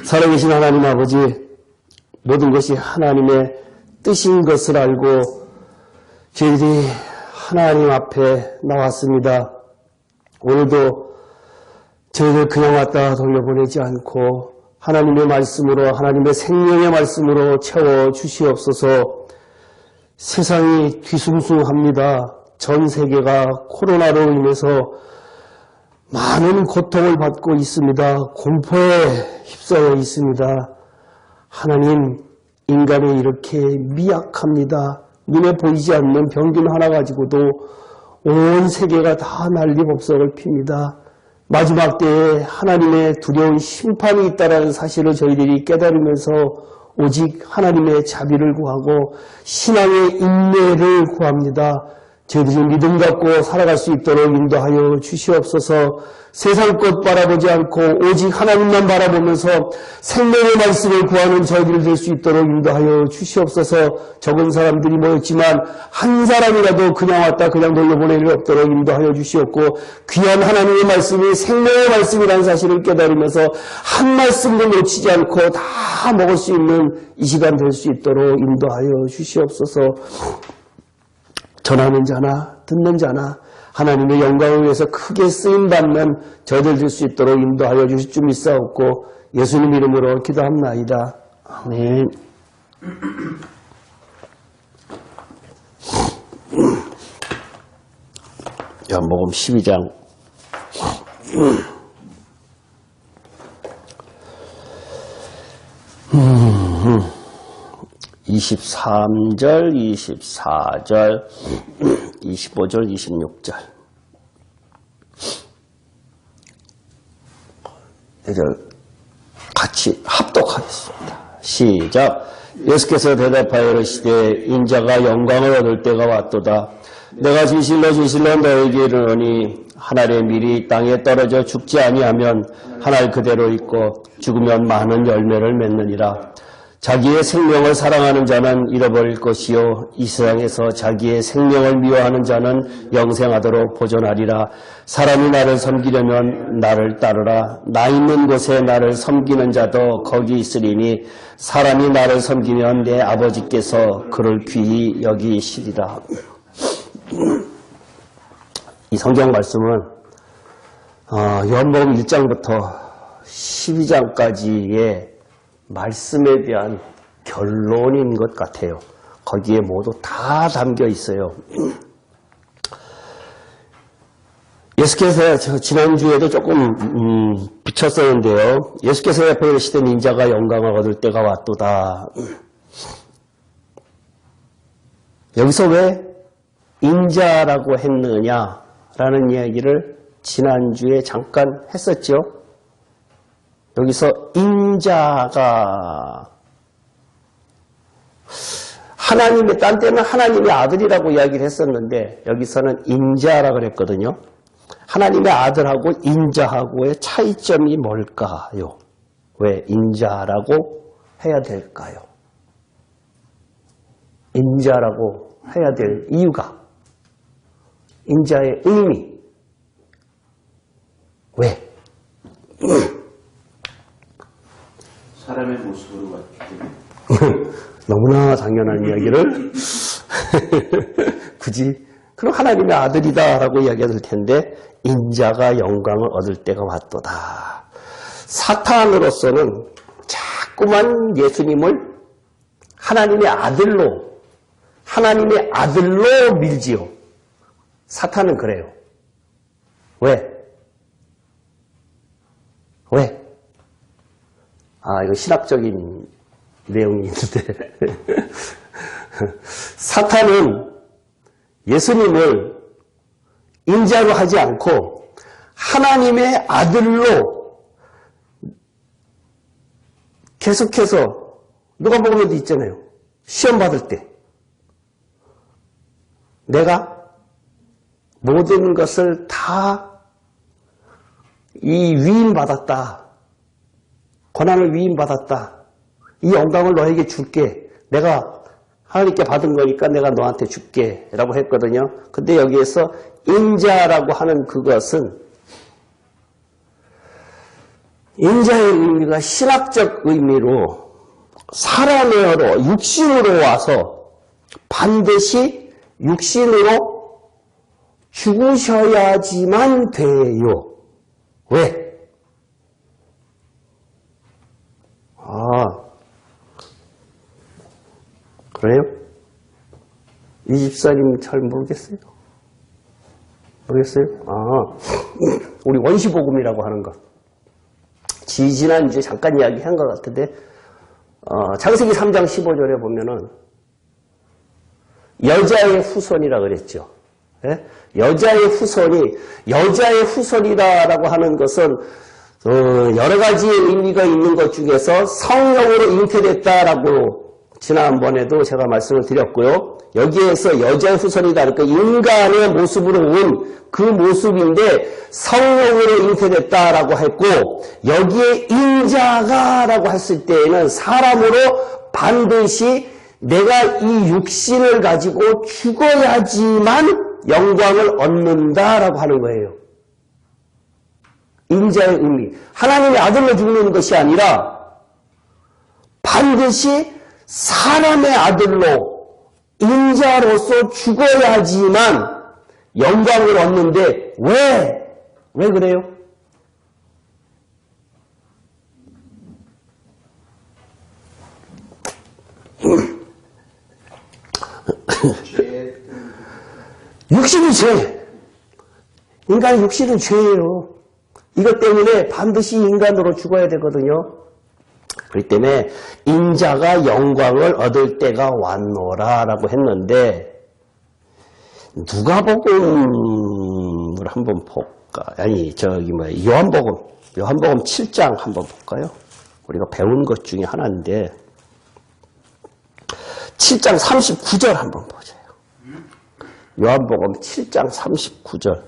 살아계신 하나님 아버지, 모든 것이 하나님의 뜻인 것을 알고 저희들이 하나님 앞에 나왔습니다. 오늘도 저희들 그냥 왔다 돌려보내지 않고 하나님의 말씀으로, 하나님의 생명의 말씀으로 채워주시옵소서. 세상이 뒤숭숭합니다. 전 세계가 코로나로 인해서 많은 고통을 받고 있습니다. 공포에 휩싸여 있습니다. 하나님, 인간이 이렇게 미약합니다. 눈에 보이지 않는 병균 하나 가지고도 온 세계가 다 난리법석을 핍니다. 마지막 때에 하나님의 두려운 심판이 있다는 사실을 저희들이 깨달으면서 오직 하나님의 자비를 구하고 신앙의 인내를 구합니다. 저희들이 믿음 갖고 살아갈 수 있도록 인도하여 주시옵소서. 세상 것 바라보지 않고 오직 하나님만 바라보면서 생명의 말씀을 구하는 저희들이 될 수 있도록 인도하여 주시옵소서. 적은 사람들이 모였지만 한 사람이라도 그냥 왔다 그냥 돌려보낼 일 없도록 인도하여 주시옵고, 귀한 하나님의 말씀이 생명의 말씀이라는 사실을 깨달으면서 한 말씀도 놓치지 않고 다 먹을 수 있는 이 시간 될 수 있도록 인도하여 주시옵소서. 전하는 자나 듣는 자나 하나님의 영광을 위해서 크게 쓰임받는 저희들 될 수 있도록 인도하여 주실 줄 믿사옵고 예수님 이름으로 기도합나이다. 아멘. 요한복음 12장 23절, 24절, 25절, 26절. 이제 같이 합독하겠습니다. 시작. 예수께서 대답하여 이르시되 인자가 영광을 얻을 때가 왔도다. 내가 진실로 너에게 이르노니 한 알의 밀이 땅에 떨어져 죽지 아니하면 한 알 그대로 있고 죽으면 많은 열매를 맺느니라. 자기의 생명을 사랑하는 자는 잃어버릴 것이요 이 세상에서 자기의 생명을 미워하는 자는 영생하도록 보존하리라. 사람이 나를 섬기려면 나를 따르라. 나 있는 곳에 나를 섬기는 자도 거기 있으리니 사람이 나를 섬기면 내 아버지께서 그를 귀히 여기시리라. 이 성경 말씀은 요한복음 1장부터 12장까지의 말씀에 대한 결론인 것 같아요. 거기에 모두 다 담겨 있어요. 예수께서 지난주에도 조금 붙였었는데요. 예수께서 옆에 이르시되 인자가 영광을 얻을 때가 왔도다. 여기서 왜 인자라고 했느냐라는 이야기를 지난주에 잠깐 했었죠. 여기서 인자가 하나님의, 딴 때는 하나님의 아들이라고 이야기를 했었는데 여기서는 인자라고 그랬거든요. 하나님의 아들하고 인자하고의 차이점이 뭘까요? 왜 인자라고 해야 될까요? 인자라고 해야 될 이유가, 인자의 의미, 왜? 사람의 모습으로 왔기 때문에. 너무나 당연한 이야기를 굳이 그럼 하나님의 아들이다라고 이야기가 될 텐데 인자가 영광을 얻을 때가 왔도다. 사탄으로서는 자꾸만 예수님을 하나님의 아들로 밀지요. 사탄은 그래요. 왜? 이거 신학적인 내용이 있는데 사탄은 예수님을 인자로 하지 않고 하나님의 아들로 계속해서 누가복음에도 있잖아요. 시험 받을 때 내가 모든 것을 다 이 위임받았다. 고난을 위임받았다. 이 영광을 너에게 줄게. 내가 하나님께 받은 거니까 내가 너한테 줄게. 라고 했거든요. 근데 여기에서 인자라고 하는 그것은 인자의 의미가 신학적 의미로 사람으로 육신으로 와서 반드시 육신으로 죽으셔야지만 돼요. 왜? 그래요? 이 집사님 잘 모르겠어요? 모르겠어요? 우리 원시복음이라고 하는 것. 지난 이제 잠깐 이야기한 것 같은데, 창세기 3장 15절에 보면은, 여자의 후손이라 그랬죠. 예? 여자의 후손이다라고 하는 것은, 여러 가지 의미가 있는 것 중에서 성령으로 잉태됐다라고 지난번에도 제가 말씀을 드렸고요. 여기에서 여자의 후손이다. 그러니까 인간의 모습으로 온 그 모습인데 성령으로 잉태됐다라고 했고, 여기에 인자가라고 했을 때에는 사람으로 반드시 내가 이 육신을 가지고 죽어야지만 영광을 얻는다라고 하는 거예요. 인자의 의미. 하나님의 아들로 죽는 것이 아니라 반드시 사람의 아들로 인자로서 죽어야지만 영광을 얻는데 왜 그래요? 육신이 죄. 인간의 육신은 죄예요. 이것 때문에 반드시 인간으로 죽어야 되거든요. 그렇기 때문에 인자가 영광을 얻을 때가 왔노라라고 했는데, 누가복음을 한번 볼까? 요한복음 7장 한번 볼까요? 우리가 배운 것 중에 하나인데 7장 39절 한번 보세요. 요한복음 7장 39절.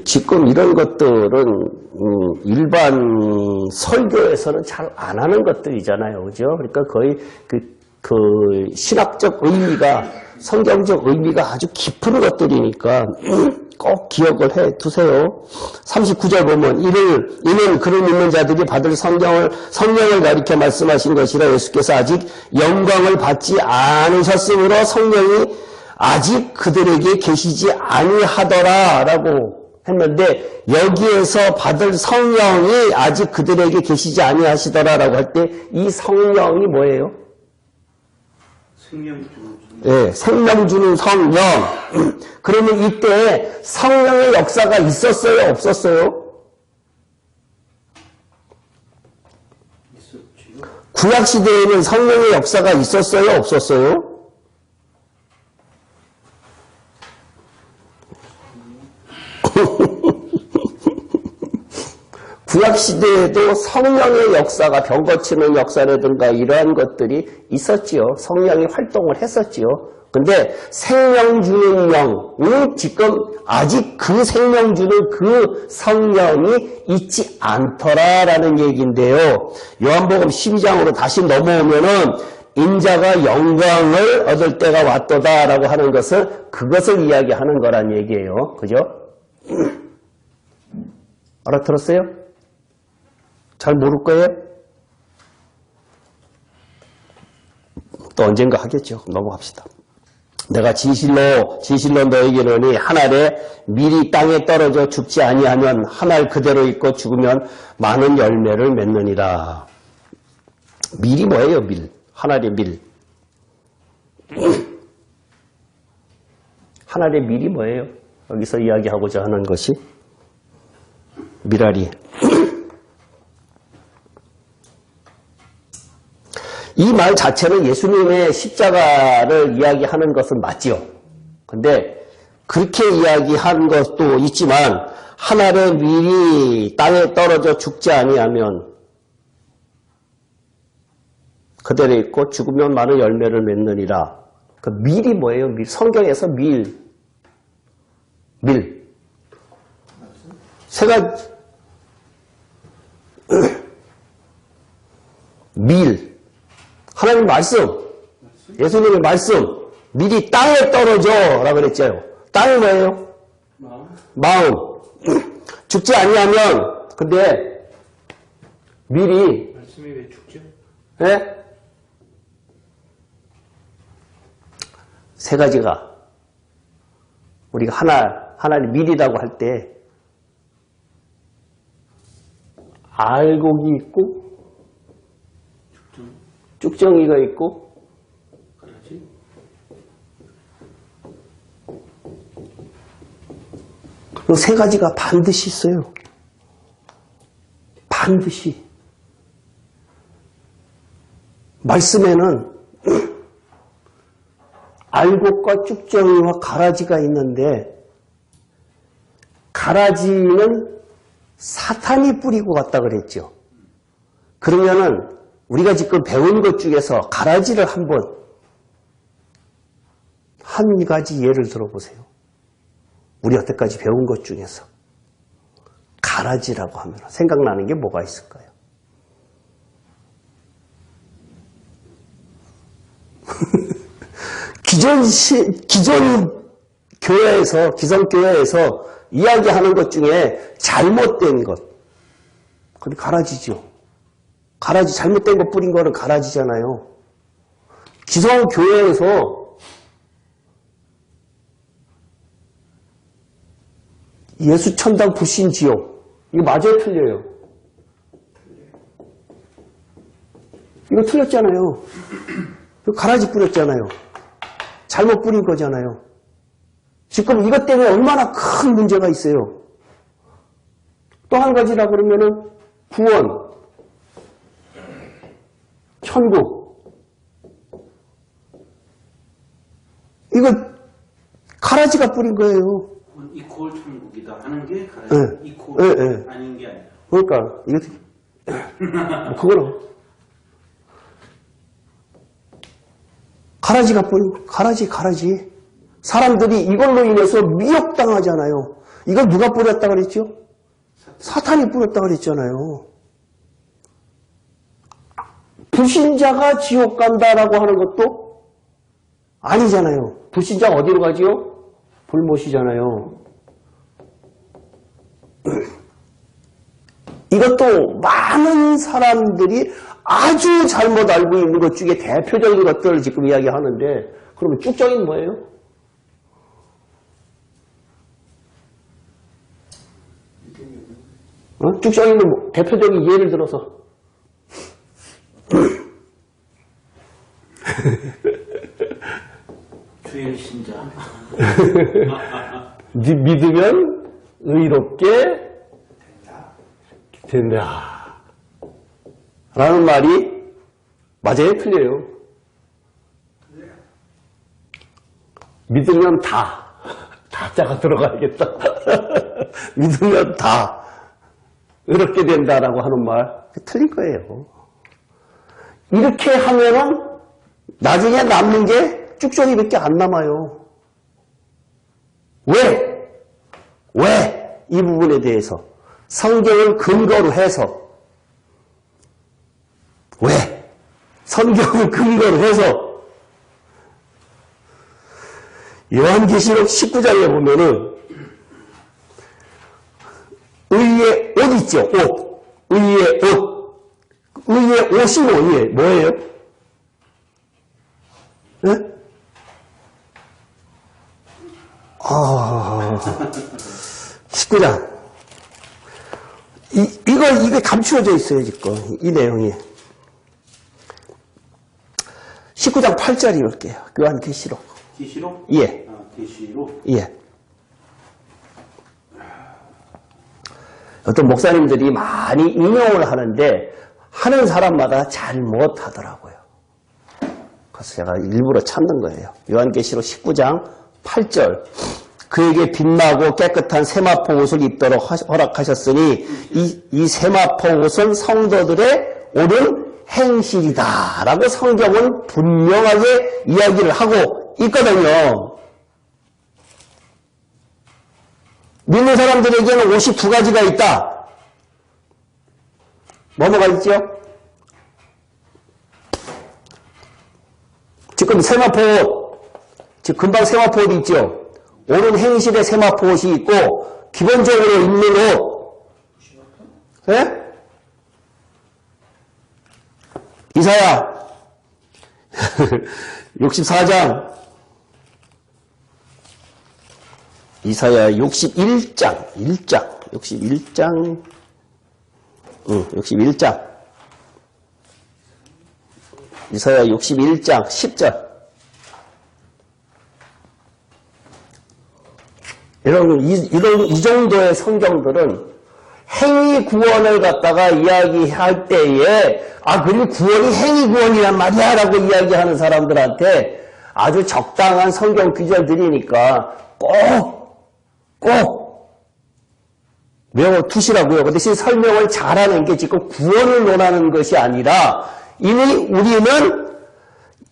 지금 이런 것들은 일반 설교에서는 잘 안 하는 것들이잖아요. 그죠? 그러니까 거의 그 신학적 의미가, 성경적 의미가 아주 깊은 것들이니까 꼭 기억을 해 두세요. 39절 보면 이는 그런 믿는 자들이 받을 성령을 가리켜 말씀하신 것이라. 예수께서 아직 영광을 받지 않으셨으므로 성령이 아직 그들에게 계시지 아니하더라라고 했는데, 여기에서 받을 성령이 아직 그들에게 계시지 아니하시더라라고 할 때 이 성령이 뭐예요? 생명 주는 네, 생명 주는 성령. 그러면 이때 성령의 역사가 있었어요, 없었어요? 있었지요. 구약 시대에는 성령의 역사가 있었어요, 없었어요? 구약시대에도 성령의 역사가, 병 고치는 역사라든가 이러한 것들이 있었지요. 성령이 활동을 했었지요. 근데 생명 주는 영은 지금 아직 그 생명 주는 그 성령이 있지 않더라라는 얘기인데요. 요한복음 12장으로 다시 넘어오면은 인자가 영광을 얻을 때가 왔도다라고 하는 것을, 그것을 이야기하는 거란 얘기예요. 그죠? 알아들었어요? 잘 모를 거예요? 또 언젠가 하겠죠. 넘어갑시다. 내가 진실로 너에게 이르노니 한 알에 밀이 땅에 떨어져 죽지 아니하면 한 알 그대로 있고 죽으면 많은 열매를 맺느니라. 밀이 뭐예요? 밀. 한 알의 밀. 한 알의 밀이 뭐예요? 여기서 이야기하고자 하는 것이 밀알이. 이 말 자체는 예수님의 십자가를 이야기하는 것은 맞지요. 근데 그렇게 이야기한 것도 있지만, 한 알의 밀이 땅에 떨어져 죽지 아니하면 그대로 있고 죽으면 많은 열매를 맺느니라. 그 밀이 뭐예요? 밀. 성경에서 밀. 세 가지. 밀. 하나님 말씀. 예수님의 말씀. 밀이 땅에 떨어져 라고 그랬죠. 땅이 뭐예요? 마음. 죽지 아니하면 근데 밀이 말씀이 왜 죽죠? 예? 세 가지가 우리가 하나님 밀이라고 할 때 알곡이 있고 쭉정이가 있고 그렇지? 그 세 가지가 반드시 있어요. 반드시. 말씀에는 알곡과 쭉정이와 가라지가 있는데 가라지는 사탄이 뿌리고 갔다 그랬죠. 그러면은 우리가 지금 배운 것 중에서 가라지를 한번 한 가지 예를 들어보세요. 우리 여태까지 배운 것 중에서 가라지라고 하면 생각나는 게 뭐가 있을까요? 기존 교회에서, 기성교회에서 이야기하는 것 중에 잘못된 것. 그게 가라지죠. 가라지, 잘못된 것 뿌린 거는 가라지잖아요. 기성교회에서 예수 천당 불신 지옥. 이거 맞아요, 틀려요? 이거 틀렸잖아요. 가라지 뿌렸잖아요. 잘못 뿌린 거잖아요. 지금 이것 때문에 얼마나 큰 문제가 있어요. 또 한 가지라 그러면은 구원, 천국. 이거 가라지가 뿌린 거예요. 이퀄 천국이다 하는 게 가라지. 네. 이퀄 네, 네. 아닌 게 아니라. 그러니까 이거 그거는 가라지가 뿌린 가라지. 사람들이 이걸로 인해서 미혹당하잖아요. 이걸 누가 뿌렸다 그랬죠? 사탄이 뿌렸다 그랬잖아요. 불신자가 지옥 간다라고 하는 것도 아니잖아요. 불신자가 어디로 가지요? 불못이잖아요. 이것도 많은 사람들이 아주 잘못 알고 있는 것 중에 대표적인 것들을 지금 이야기하는데, 그러면 쭉정이는 뭐예요? 쭉정이는 뭐, 대표적인 예를 들어서 주의 신자. 믿으면 의롭게 된다. 라는 말이 맞아요? 틀려요? 믿으면 다자가 들어가야겠다. 믿으면 다 의롭게 된다라고 하는 말 틀린 거예요. 이렇게 하면은 나중에 남는 게 쭉정이밖에 안 남아요. 왜? 이 부분에 대해서 성경을 근거로 해서 왜? 성경을 근거로 해서 요한계시록 19장에 보면은 의의 옷 있죠? 옷. 의의 옷. 의의 옷이 뭐예요? 네? 19장. 이거 감추어져 있어요, 지금. 이 내용이. 19장 8절 읽을게요. 요한계시록. 계시록? 예. 계시록. 예. 어떤 목사님들이 많이 인용을 하는데, 하는 사람마다 잘 못하더라고요. 그래서 제가 일부러 찾는 거예요. 요한계시록 19장 8절. 그에게 빛나고 깨끗한 세마포 옷을 입도록 허락하셨으니 이 세마포 옷은 성도들의 옳은 행실이다 라고 성경은 분명하게 이야기를 하고 있거든요. 믿는 사람들에게는 옷이 두 가지가 있다. 뭐가 있죠? 지금 세마포 옷, 지금 금방 세마포 옷 있죠? 오는 행실에 세마포 옷이 있고, 기본적으로 입는 옷. 예? 이사야. 64장. 이사야 61장. 61장. 61장. 이사야 61장 10절. 이 정도의 성경들은 행위 구원을 갖다가 이야기할 때에, 그리고 구원이 행위 구원이란 말이야 라고 이야기하는 사람들한테 아주 적당한 성경 구절들이니까 꼭 외워두시라고요. 그 대신 설명을 잘하는 게 지금 구원을 논하는 것이 아니라, 이미 우리는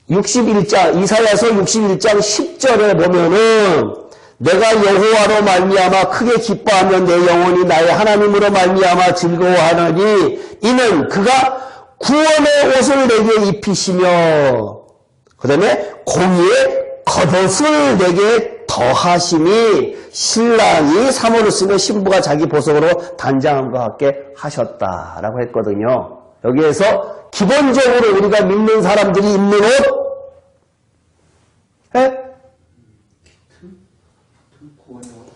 61장, 이사야서 61장 10절에 보면은, 내가 여호와로 말미암아 크게 기뻐하며 내 영혼이 나의 하나님으로 말미암아 즐거워하느니 이는 그가 구원의 옷을 내게 입히시며, 그 다음에 공의의 겉옷을 내게 더하심이 신랑이 사모를 쓰며 신부가 자기 보석으로 단장함과 같게 하셨다라고 했거든요. 여기에서 기본적으로 우리가 믿는 사람들이 입는 옷,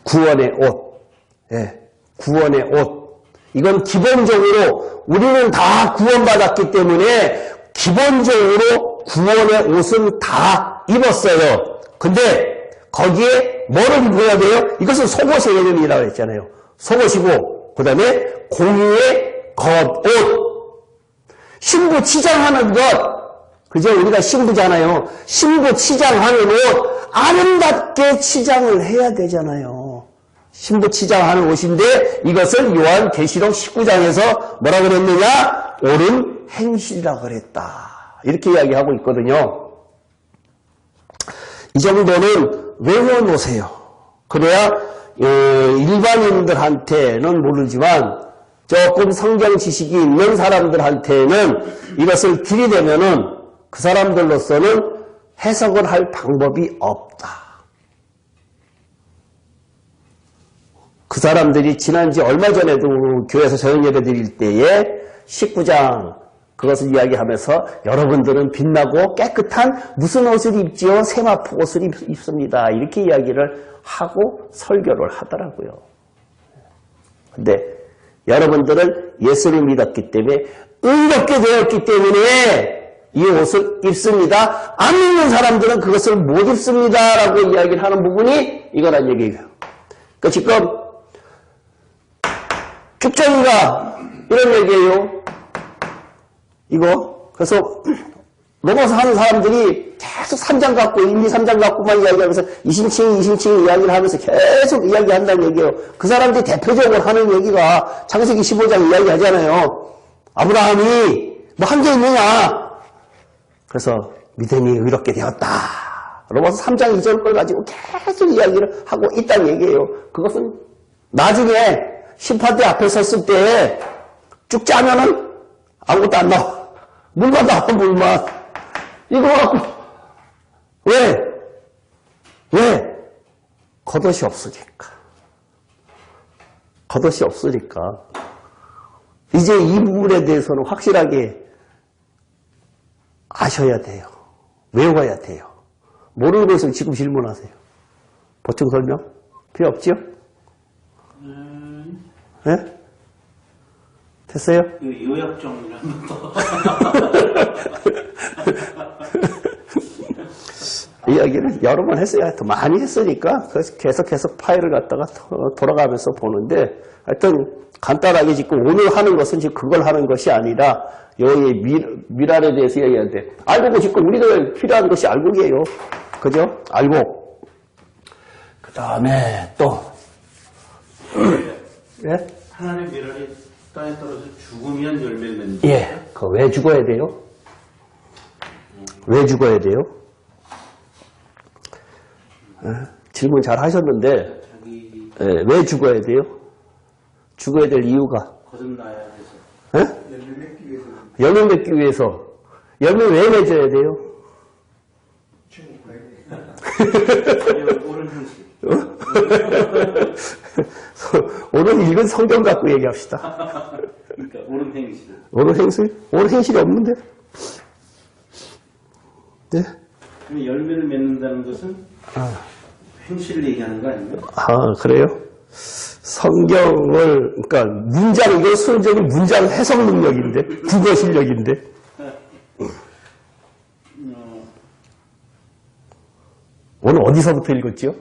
구원의 옷. 구원의 옷. 이건 기본적으로 우리는 다 구원받았기 때문에 기본적으로 구원의 옷은 다 입었어요. 근데 거기에 뭐를 입어야 돼요? 이것은 속옷의 개념이라고 했잖아요. 속옷이고, 그 다음에 공의의 겉옷. 신부 치장하는 것. 그죠? 우리가 신부잖아요. 신부 치장하는 옷. 아름답게 치장을 해야 되잖아요. 신부 치장하는 옷인데 이것을 요한계시록 19장에서 뭐라 그랬느냐? 옳은 행실이라 그랬다. 이렇게 이야기하고 있거든요. 이 정도는 외워놓으세요. 그래야 일반인들한테는 모르지만 조금 성경 지식이 있는 사람들한테는 이것을 들이대면은 그 사람들로서는 해석을 할 방법이 없다. 그 사람들이 지난주 얼마 전에도 교회에서 저녁 예배 드릴 때에 19장 그것을 이야기하면서 여러분들은 빛나고 깨끗한 무슨 옷을 입지요? 세마포 옷을 입습니다. 이렇게 이야기를 하고 설교를 하더라고요. 근데 여러분들은 예수를 믿었기 때문에 의롭게 되었기 때문에 이 옷을 입습니다. 안 믿는 사람들은 그것을 못 입습니다. 라고 이야기를 하는 부분이 이거란 얘기예요. 그러니까 지금 쭉정이가 이런 얘기예요. 이거. 그래서 로마서 하는 사람들이 계속 3장 갖고 1, 2, 3장 갖고만 이야기하면서 이신칭 이야기를 하면서 계속 이야기한다는 얘기예요. 그 사람들이 대표적으로 하는 얘기가 창세기 15장 이야기하잖아요. 아브라함이 뭐 한 게 있느냐. 그래서 믿음이 의롭게 되었다. 로마서 3장 2절 걸 가지고 계속 이야기를 하고 있다는 얘기예요. 그것은 나중에 심판대 앞에 섰을 때 쭉 짜면은 아무것도 안 나와. 물만 나와, 물만. 이거 갖고 왜? 겉옷이 없으니까. 겉옷이 없으니까. 이제 이 부분에 대해서는 확실하게 아셔야 돼요. 외워야 돼요. 모르는 것을 지금 질문하세요. 보충 설명? 필요 없죠? 네? 됐어요? 요약 정리 한번 더. 이야기를 여러 번 했어요. 더 많이 했으니까 그래서 계속 파일을 갖다가 돌아가면서 보는데 하여튼 간단하게 지금 오늘 하는 것은 지금 그걸 하는 것이 아니라 여기 미랄에 대해서 이야기하는데 알고 지금 우리들 필요한 것이 알고기예요. 그죠? 알고 그 다음에 또 예? 하나님의 미랄이 땅에 떨어져 죽으면 열매를 맺는. 예, 그 왜 죽어야 돼요? 왜 죽어야 돼요? 질문 잘 하셨는데 왜 죽어야 돼요? 죽어야 될 이유가 거듭나야 해서. 열매 맺기 위해서. 열매 왜 맺어야 돼요? 옳은 행실. 오늘 읽은 성경 갖고 얘기합시다. 그러니까 옳은 행실. 옳은 행실? 옳은 행실이 없는데? 네? 그럼 열매를 맺는다는 것은 행실을 얘기하는 거 아니에요? 아, 그래요? 성경을, 그러니까 문장, 이거 순전히 문장 해석 능력인데, 국어 실력인데. 오늘 어디서부터 읽었지요?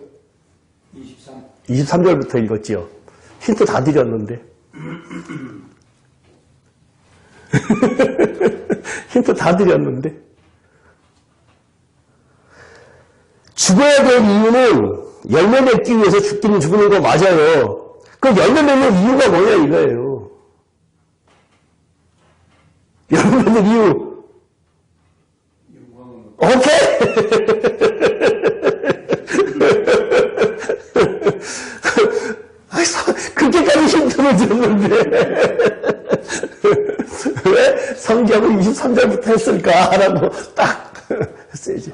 23절부터 읽었지요? 힌트 다 드렸는데. 힌트 다 드렸는데. 죽어야 될 이유는 열매 맺기 위해서 죽기는 죽는 거 맞아요. 그 열매 맺는 이유가 뭐냐 이거예요. 열매 맺는 이유. 오케이. 그렇게까지 힌트를 줬는데 왜 성경을 23절부터 했을까? 라고 딱 했어야지.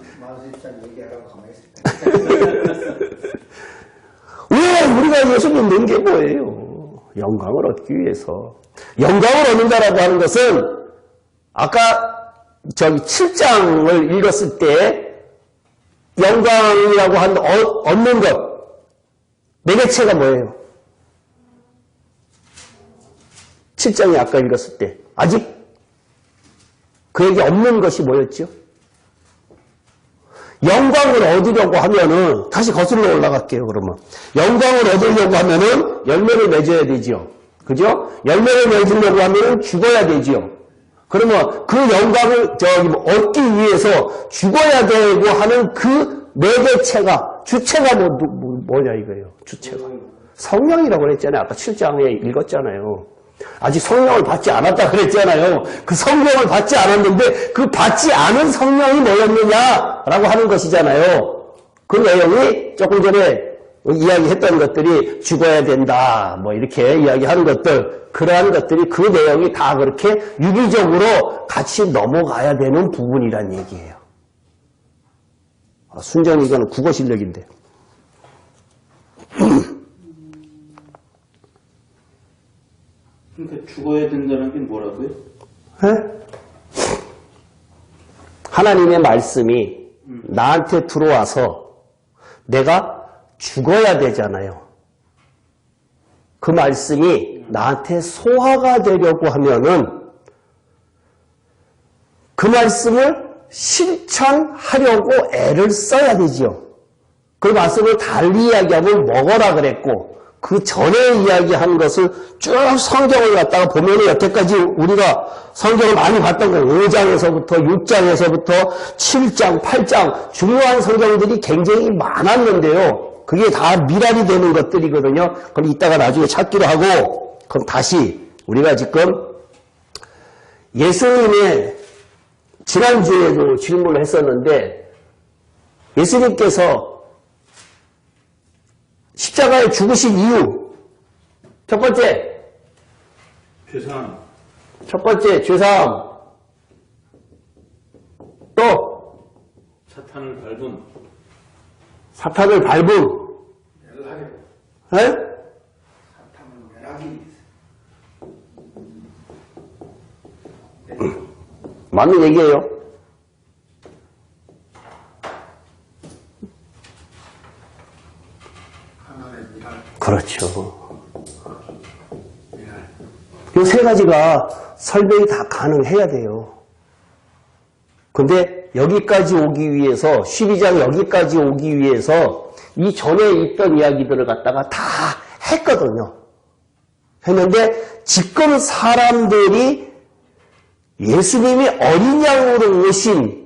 왜 우리가 예수님 믿는 게 뭐예요? 영광을 얻기 위해서. 영광을 얻는다라고 하는 것은 아까 저기 7장을 읽었을 때 영광이라고 하는 얻는 것 매개체가 뭐예요? 7장이 아까 읽었을 때 아직 그에게 없는 것이 뭐였죠? 영광을 얻으려고 하면은 다시 거슬러 올라갈게요. 그러면 영광을 얻으려고 하면은 열매를 맺어야 되지요. 그죠? 열매를 맺으려고 하면은 죽어야 되지요. 그러면 그 영광을 얻기 위해서 죽어야 되고 하는 그 매개체가 주체가 뭐냐 이거예요. 주체가 성령이라고 그랬잖아요. 아까 7장에 읽었잖아요. 아직 성령을 받지 않았다 그랬잖아요. 그 성령을 받지 않았는데 그 받지 않은 성령이 뭐였느냐라고 하는 것이잖아요. 그 내용이 조금 전에 이야기했던 것들이 죽어야 된다 뭐 이렇게 이야기하는 것들, 그러한 것들이 그 내용이 다 그렇게 유기적으로 같이 넘어가야 되는 부분이란 얘기예요. 순전히 이거는 국어 실력인데. 그러니까 죽어야 된다는 게 뭐라고요? 네? 하나님의 말씀이 나한테 들어와서 내가 죽어야 되잖아요. 그 말씀이 나한테 소화가 되려고 하면은 그 말씀을 실천하려고 애를 써야 되지요. 그 말씀을 달리 이야기하면 먹어라 그랬고, 그 전에 이야기한 것을 쭉 성경을 갖다가 보면 여태까지 우리가 성경을 많이 봤던 거예요. 5장에서부터 6장에서부터 7장, 8장 중요한 성경들이 굉장히 많았는데요. 그게 다 미랄이 되는 것들이거든요. 그럼 이따가 나중에 찾기로 하고, 그럼 다시 우리가 지금 예수님의 지난주에도 질문을 했었는데 예수님께서 십자가에 죽으신 이유, 첫 번째 죄사함. 첫 번째 죄사함, 또 사탄을 밟음. 사탄을 밟음. 네? 맞는 얘기예요. 그렇죠. 이 세 가지가 설명이 다 가능해야 돼요. 근데 여기까지 오기 위해서 12장 여기까지 오기 위해서 이 전에 있던 이야기들을 갖다가 다 했거든요. 했는데 지금 사람들이 예수님이 어린 양으로 오신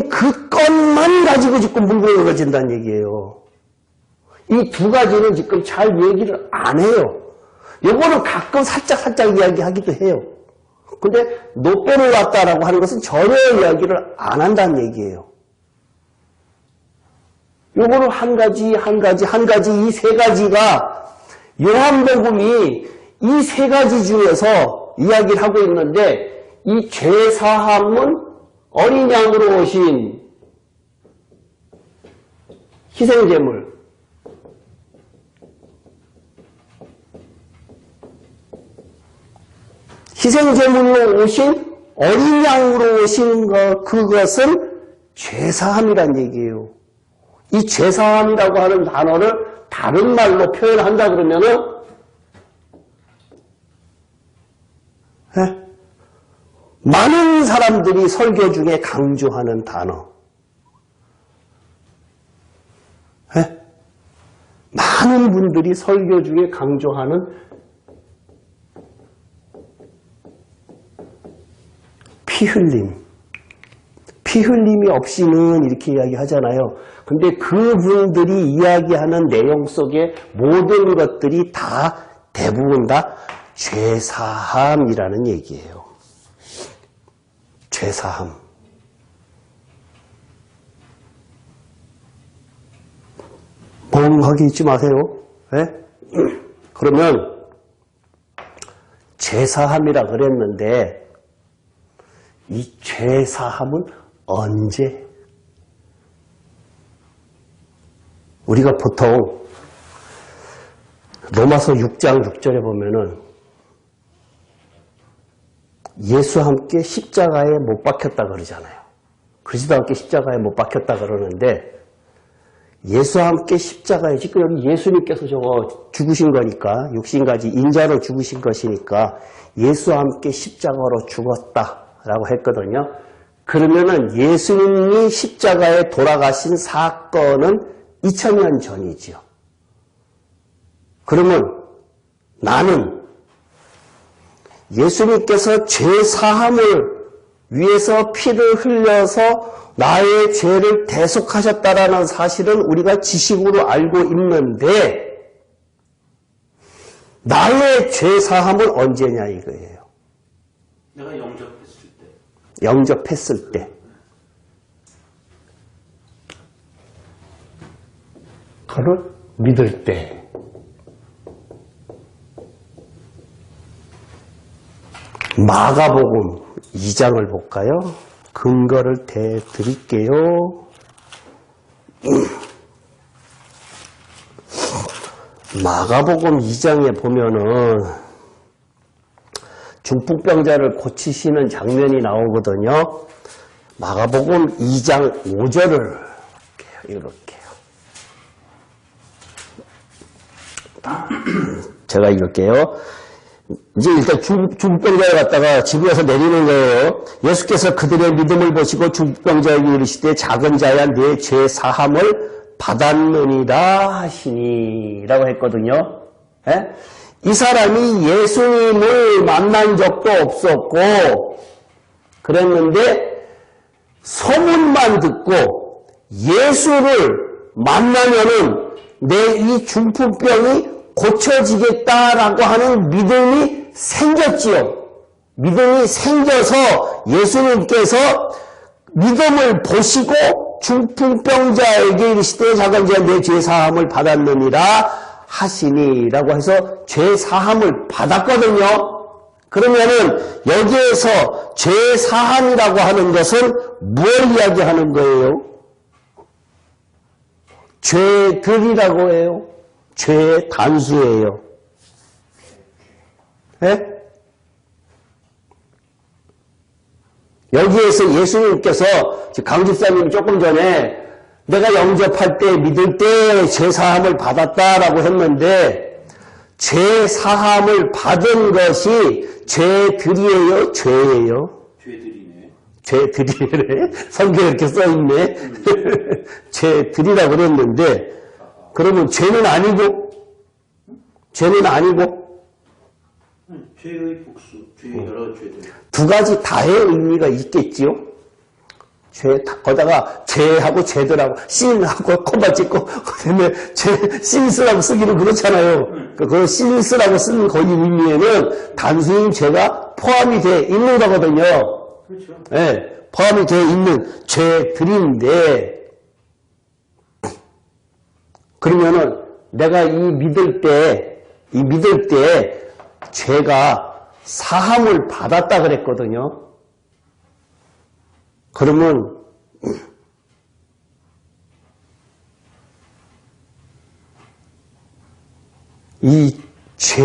그 것만 가지고 지금 뭉그러진다는 얘기예요. 이 두 가지는 지금 잘 얘기를 안 해요. 요거는 가끔 살짝 이야기하기도 해요. 근데 노뼈를 왔다라고 하는 것은 전혀 이야기를 안 한다는 얘기예요. 요거는 한 가지 이 세 가지가 요한복음이 이 세 가지 중에서 이야기를 하고 있는데 이 죄사함은 어린 양으로 오신 희생제물. 희생제물로 오신 어린 양으로 오신 그것은 죄사함이란 얘기예요. 이 죄사함이라고 하는 단어를 다른 말로 표현한다 그러면은 많은 사람들이 설교 중에 강조하는 단어. 많은 분들이 설교 중에 강조하는 피 흘림. 피 흘림이 없이는 이렇게 이야기하잖아요. 근데 그분들이 이야기하는 내용 속에 모든 것들이 다 대부분 다 죄사함이라는 얘기예요. 죄사함. 멍하게 있지 마세요. 네? 그러면 죄사함이라 그랬는데 이 죄사함은 언제? 우리가 보통 로마서 6장 6절에 보면은 예수와 함께 십자가에 못 박혔다 그러잖아요. 그리스도와 함께 십자가에 못 박혔다 그러는데 예수와 함께 십자가에 지금 여기 예수님께서 저거 죽으신 거니까 육신까지 인자로 죽으신 것이니까 예수와 함께 십자가로 죽었다라고 했거든요. 그러면은 예수님이 십자가에 돌아가신 사건은 2000년 전이지요. 그러면 나는 예수님께서 죄 사함을 위해서 피를 흘려서 나의 죄를 대속하셨다라는 사실은 우리가 지식으로 알고 있는데 나의 죄 사함은 언제냐 이거예요. 내가 영접했을 때. 영접했을 때. 그를 믿을 때. 마가복음 2장을 볼까요? 근거를 대드릴게요. 마가복음 2장에 보면은 중풍병자를 고치시는 장면이 나오거든요. 마가복음 2장 5절을 읽을게요. 제가 읽을게요. 이제 일단 중풍병자를 갖다가 집에 와서 내리는 거예요. 예수께서 그들의 믿음을 보시고 중풍병자에게 이르시되 작은 자야 내 죄 사함을 받았느니라 하시니 라고 했거든요. 예? 이 사람이 예수님을 만난 적도 없었고 그랬는데 소문만 듣고 예수를 만나면은 내 이 중풍병이 고쳐지겠다라고 하는 믿음이 생겼지요. 믿음이 생겨서 예수님께서 믿음을 보시고 중풍병자에게 이르시되 작은 자야 내 죄 사함을 받았느니라 하시니라고 해서 죄 사함을 받았거든요. 그러면은 여기에서 죄 사함이라고 하는 것은 뭘 이야기하는 거예요? 죄들이라고 해요. 죄의 단수예요. 네? 여기에서 예수님께서 강집사님이 조금 전에 내가 영접할 때 믿을 때 죄사함을 받았다라고 했는데 죄사함을 받은 것이 죄들이에요? 죄예요? 죄들이네. 죄들이래? 성경에 이렇게 써있네. 죄들이라고 그랬는데 그러면 죄는 아니고 죄는 아니고 죄의 복수, 죄의 여러 죄들. 두 가지 다의 의미가 있겠지요. 거다가 죄하고 죄들하고 신하고 콤마 찍고 그다음에 신스라고 쓰기는 그렇잖아요. 그 신스라고 쓴 거기 의미에는 단순히 죄가 포함이 돼 있는 거거든요. 그렇죠. 네, 포함이 돼 있는 죄들인데 그러면은 내가 이 믿을 때 죄가 사함을 받았다 그랬거든요. 그러면 이 죄,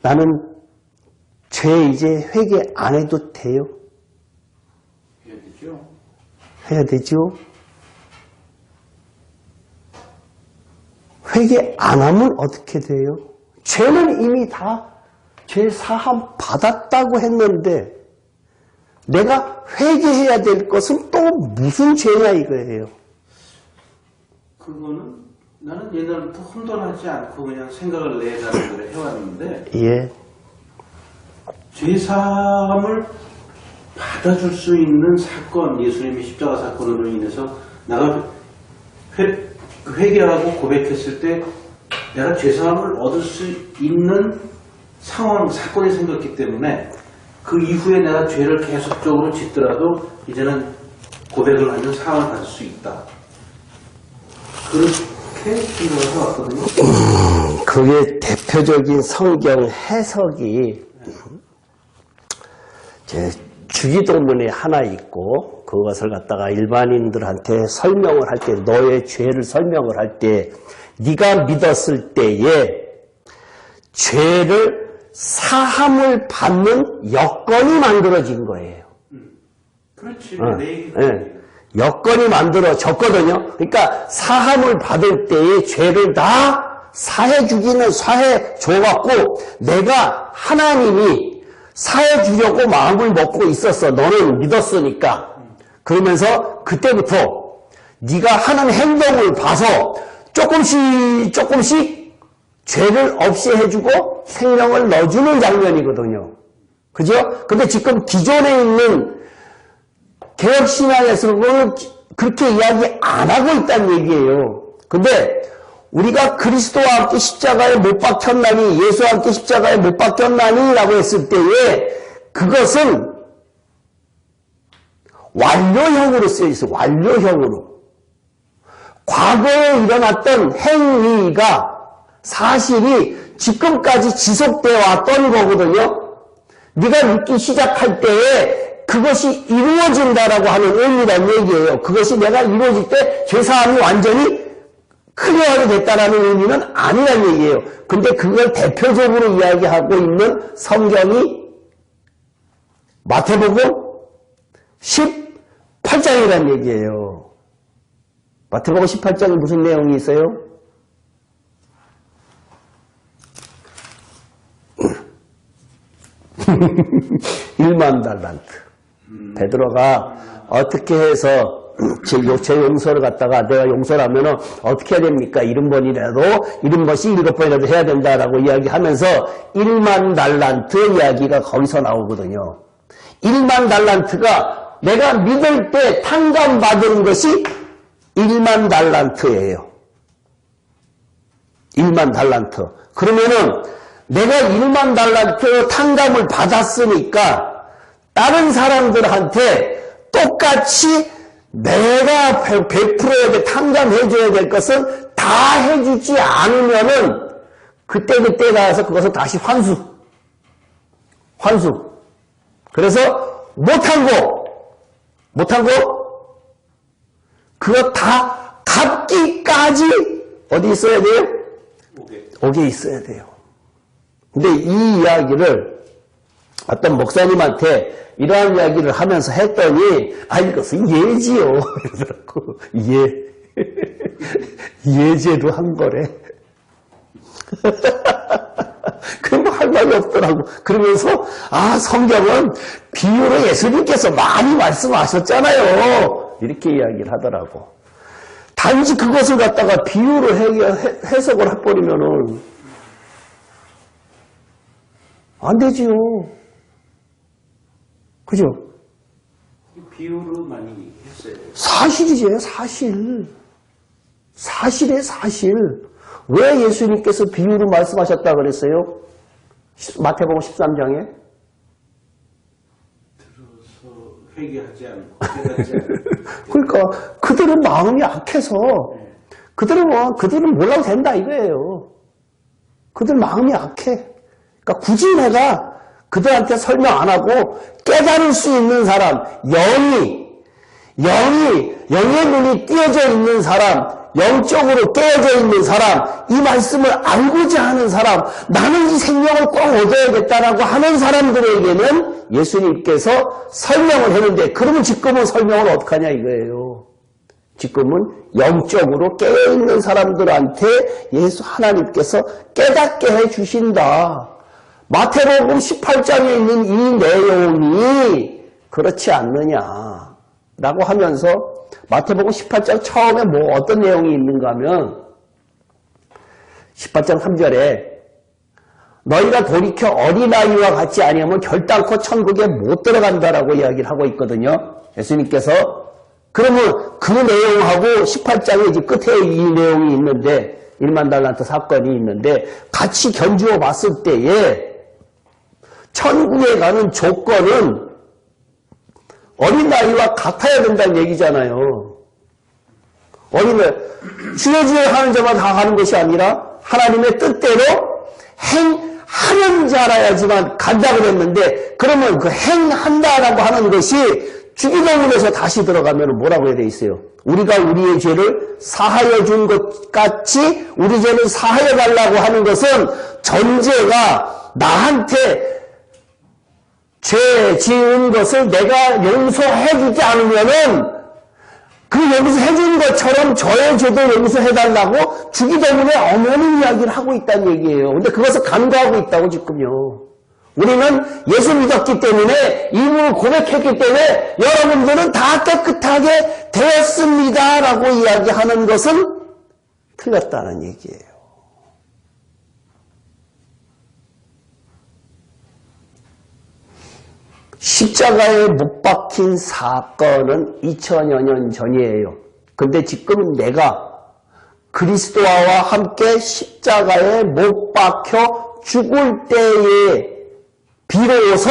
나는 죄 이제 회개 안 해도 돼요? 해야 되죠. 해야 되죠? 회개 안 하면 어떻게 돼요? 죄는 이미 다 죄 사함 받았다고 했는데 내가 회개해야 될 것은 또 무슨 죄냐 이거예요. 그거는 나는 옛날부터 혼돈하지 않고 그냥 생각을 내가는 걸 해왔는데 예. 죄사함을 받아줄 수 있는 사건, 예수님의 십자가 사건으로 인해서 내가 회개하고 고백했을 때 내가 죄사함을 얻을 수 있는 상황, 사건이 생겼기 때문에 그 이후에 내가 죄를 계속적으로 짓더라도 이제는 고백을 하면 사함을 받을 수 있다. 그렇게 생각을 해왔거든요. 그게 대표적인 성경 해석이 제 주기도문에 하나 있고 그것을 갖다가 일반인들한테 설명을 할 때 너의 죄를 설명을 할 때 네가 믿었을 때에 죄를 사함을 받는 여건이 만들어진 거예요. 그렇지. 여건이 만들어졌거든요. 그러니까 사함을 받을 때에 죄를 다 사해주기는 사해줘갖고 내가 하나님이 사해주려고 마음을 먹고 있었어. 너는 믿었으니까. 그러면서 그때부터 네가 하는 행동을 봐서 조금씩 죄를 없이 해주고 생명을 넣어주는 장면이거든요. 그죠? 근데 지금 기존에 있는 개혁신앙에서는 그렇게 이야기 안 하고 있다는 얘기예요. 근데 우리가 그리스도와 함께 십자가에 못 박혔나니, 예수와 함께 십자가에 못 박혔나니 라고 했을 때에 그것은 완료형으로 쓰여 있어요. 완료형으로. 과거에 일어났던 행위가 사실이 지금까지 지속되어 왔던 거거든요. 네가 믿기 시작할 때에 그것이 이루어진다라고 하는 의미란 얘기예요. 그것이 내가 이루어질 때 죄사함이 완전히 클리어하게 됐다라는 의미는 아니란 얘기예요. 근데 그걸 대표적으로 이야기하고 있는 성경이 마태복음 18장이란 얘기예요. 마태복음 18장에 무슨 내용이 있어요? 일만 달란트. 베드로가 어떻게 해서 제 용서를 갖다가 내가 용서를 하면은 어떻게 해야 됩니까? 70번이라도 70번씩 7번이라도 해야 된다라고 이야기하면서 1만 달란트 이야기가 거기서 나오거든요. 1만 달란트가 내가 믿을 때 탕감받은 것이 1만 달란트예요. 1만 달란트. 그러면은 내가 1만 달란트 탕감을 받았으니까 다른 사람들한테 똑같이 내가 베풀어야 돼, 탕감해줘야 될 것은 다 해주지 않으면은 그때 가서 그것을 다시 환수. 그래서 못한 거 그거 다 갚기까지 어디 있어야 돼요? 옥에 있어야 돼요. 근데 이 이야기를 어떤 목사님한테 이러한 이야기를 하면서 했더니 이것은 예지요. 그러더라고. 예제도 한 거래. 그럼 할 말이 없더라고. 그러면서 성경은 비유로 예수님께서 많이 말씀하셨잖아요. 이렇게 이야기를 하더라고. 단지 그것을 갖다가 비유로 해석을 해버리면은 안 되지요. 그죠? 비유로 많이 했어요. 사실이지, 사실. 사실이에요, 사실. 왜 예수님께서 비유로 말씀하셨다 그랬어요? 마태복음 13장에? 들어서 회개하지 않고 깨닫지 않고. 그러니까 그들은 마음이 약해서 그들은 몰라도 된다 이거예요. 그들 마음이 약해. 그러니까 굳이 내가 그들한테 설명 안 하고 깨달을 수 있는 사람, 영의 눈이 띄어져 있는 사람, 영적으로 깨어져 있는 사람, 이 말씀을 알고자 하는 사람, 나는 이 생명을 꼭 얻어야겠다라고 하는 사람들에게는 예수님께서 설명을 했는데, 그러면 지금은 설명을 어떻게 하냐 이거예요. 지금은 영적으로 깨어있는 사람들한테 예수 하나님께서 깨닫게 해주신다. 마태복음 18장에 있는 이 내용이 그렇지 않느냐라고 하면서 마태복음 18장 처음에 뭐 어떤 내용이 있는가 하면 18장 3절에 너희가 돌이켜 어린아이와 같지 아니하면 결단코 천국에 못 들어간다라고 이야기를 하고 있거든요. 예수님께서. 그러면 그 내용하고 18장의 이제 끝에 이 내용이 있는데 1만 달란트 사건이 있는데 같이 견주어 봤을 때에 천국에 가는 조건은 어린아이와 같아야 된다는 얘기잖아요. 어린아이, 주여 하는 자만 다 가는 것이 아니라 하나님의 뜻대로 행하는 자라야지만 간다 그랬는데, 그러면 그 행한다라고 하는 것이 주기도문에서 다시 들어가면 뭐라고 해야 돼 있어요? 우리가 우리의 죄를 사하여 준 것 같이 우리 죄를 사하여 달라고 하는 것은 전제가 나한테 죄 지은 것을 내가 용서해 주지 않으면은 그 용서해 준 것처럼 저의 죄도 용서해 달라고 주기도문에 엄연히 이야기를 하고 있다는 얘기예요. 근데 그것을 간과하고 있다고 지금요. 우리는 예수 믿었기 때문에 이분을 고백했기 때문에 여러분들은 다 깨끗하게 되었습니다라고 이야기하는 것은 틀렸다는 얘기예요. 십자가에 못 박힌 사건은 2000여 년 전이에요. 근데 지금 내가 그리스도와 함께 십자가에 못 박혀 죽을 때에 비로소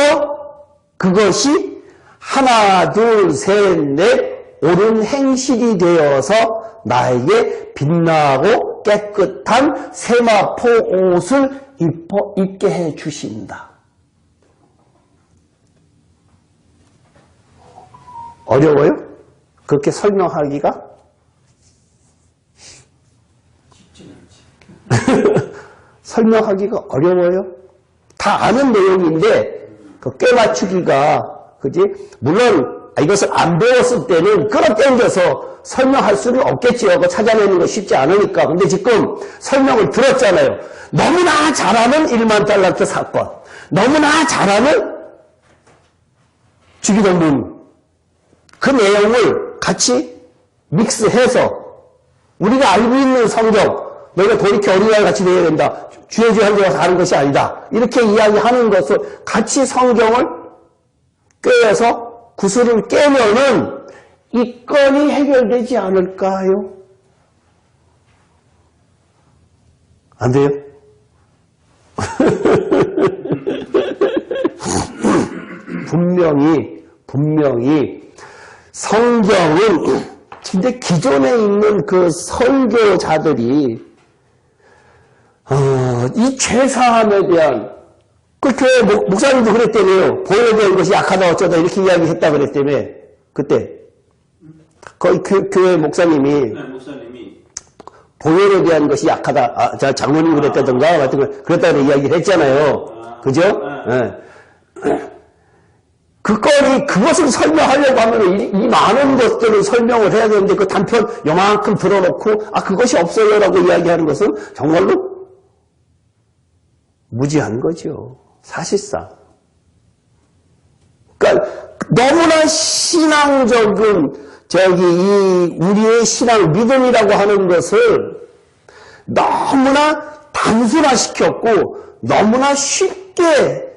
그것이 하나, 둘, 셋, 넷 옳은 행실이 되어서 나에게 빛나고 깨끗한 세마포 옷을 입게 해 주신다. 어려워요? 그렇게 설명하기가? 설명하기가 어려워요? 다 아는 내용인데 그 꿰맞추기가, 그지? 물론 이것을 안 배웠을 때는 끌어당겨서 설명할 수는 없겠지요. 그거 찾아내는 거 쉽지 않으니까. 근데 지금 설명을 들었잖아요. 너무나 잘하는 1만 달란트 사건, 너무나 잘하는 주기도문, 그 내용을 같이 믹스해서 우리가 알고 있는 성경, 너희가 돌이켜 어린아이 같이 되어야 된다. 주의 죄 한 죄가 다른 것이 아니다. 이렇게 이야기하는 것을 같이 성경을 꿰서 구슬을 깨면은 이 건이 해결되지 않을까요? 안 돼요? 분명히 성경은 진짜 기존에 있는 그 설교자들이 이 죄사함에 대한, 그 교회 목사님도 그랬다며요. 보혈에 대한 것이 약하다 어쩌다 이렇게 이야기했다 그랬다며. 그때 거의 교회 목사님이 보혈에 대한 것이 약하다. 장로님 그랬다던가 하여튼 그랬다고 이야기를 했잖아요. 그죠? 네. 그것을 설명하려고 하면 이 많은 것들을 설명을 해야 되는데 그 단편 요만큼 들어놓고 그것이 없어요라고 이야기하는 것은 정말로 무지한 거죠. 사실상. 그러니까 너무나 신앙적인 우리의 신앙 믿음이라고 하는 것을 너무나 단순화시켰고 너무나 쉽게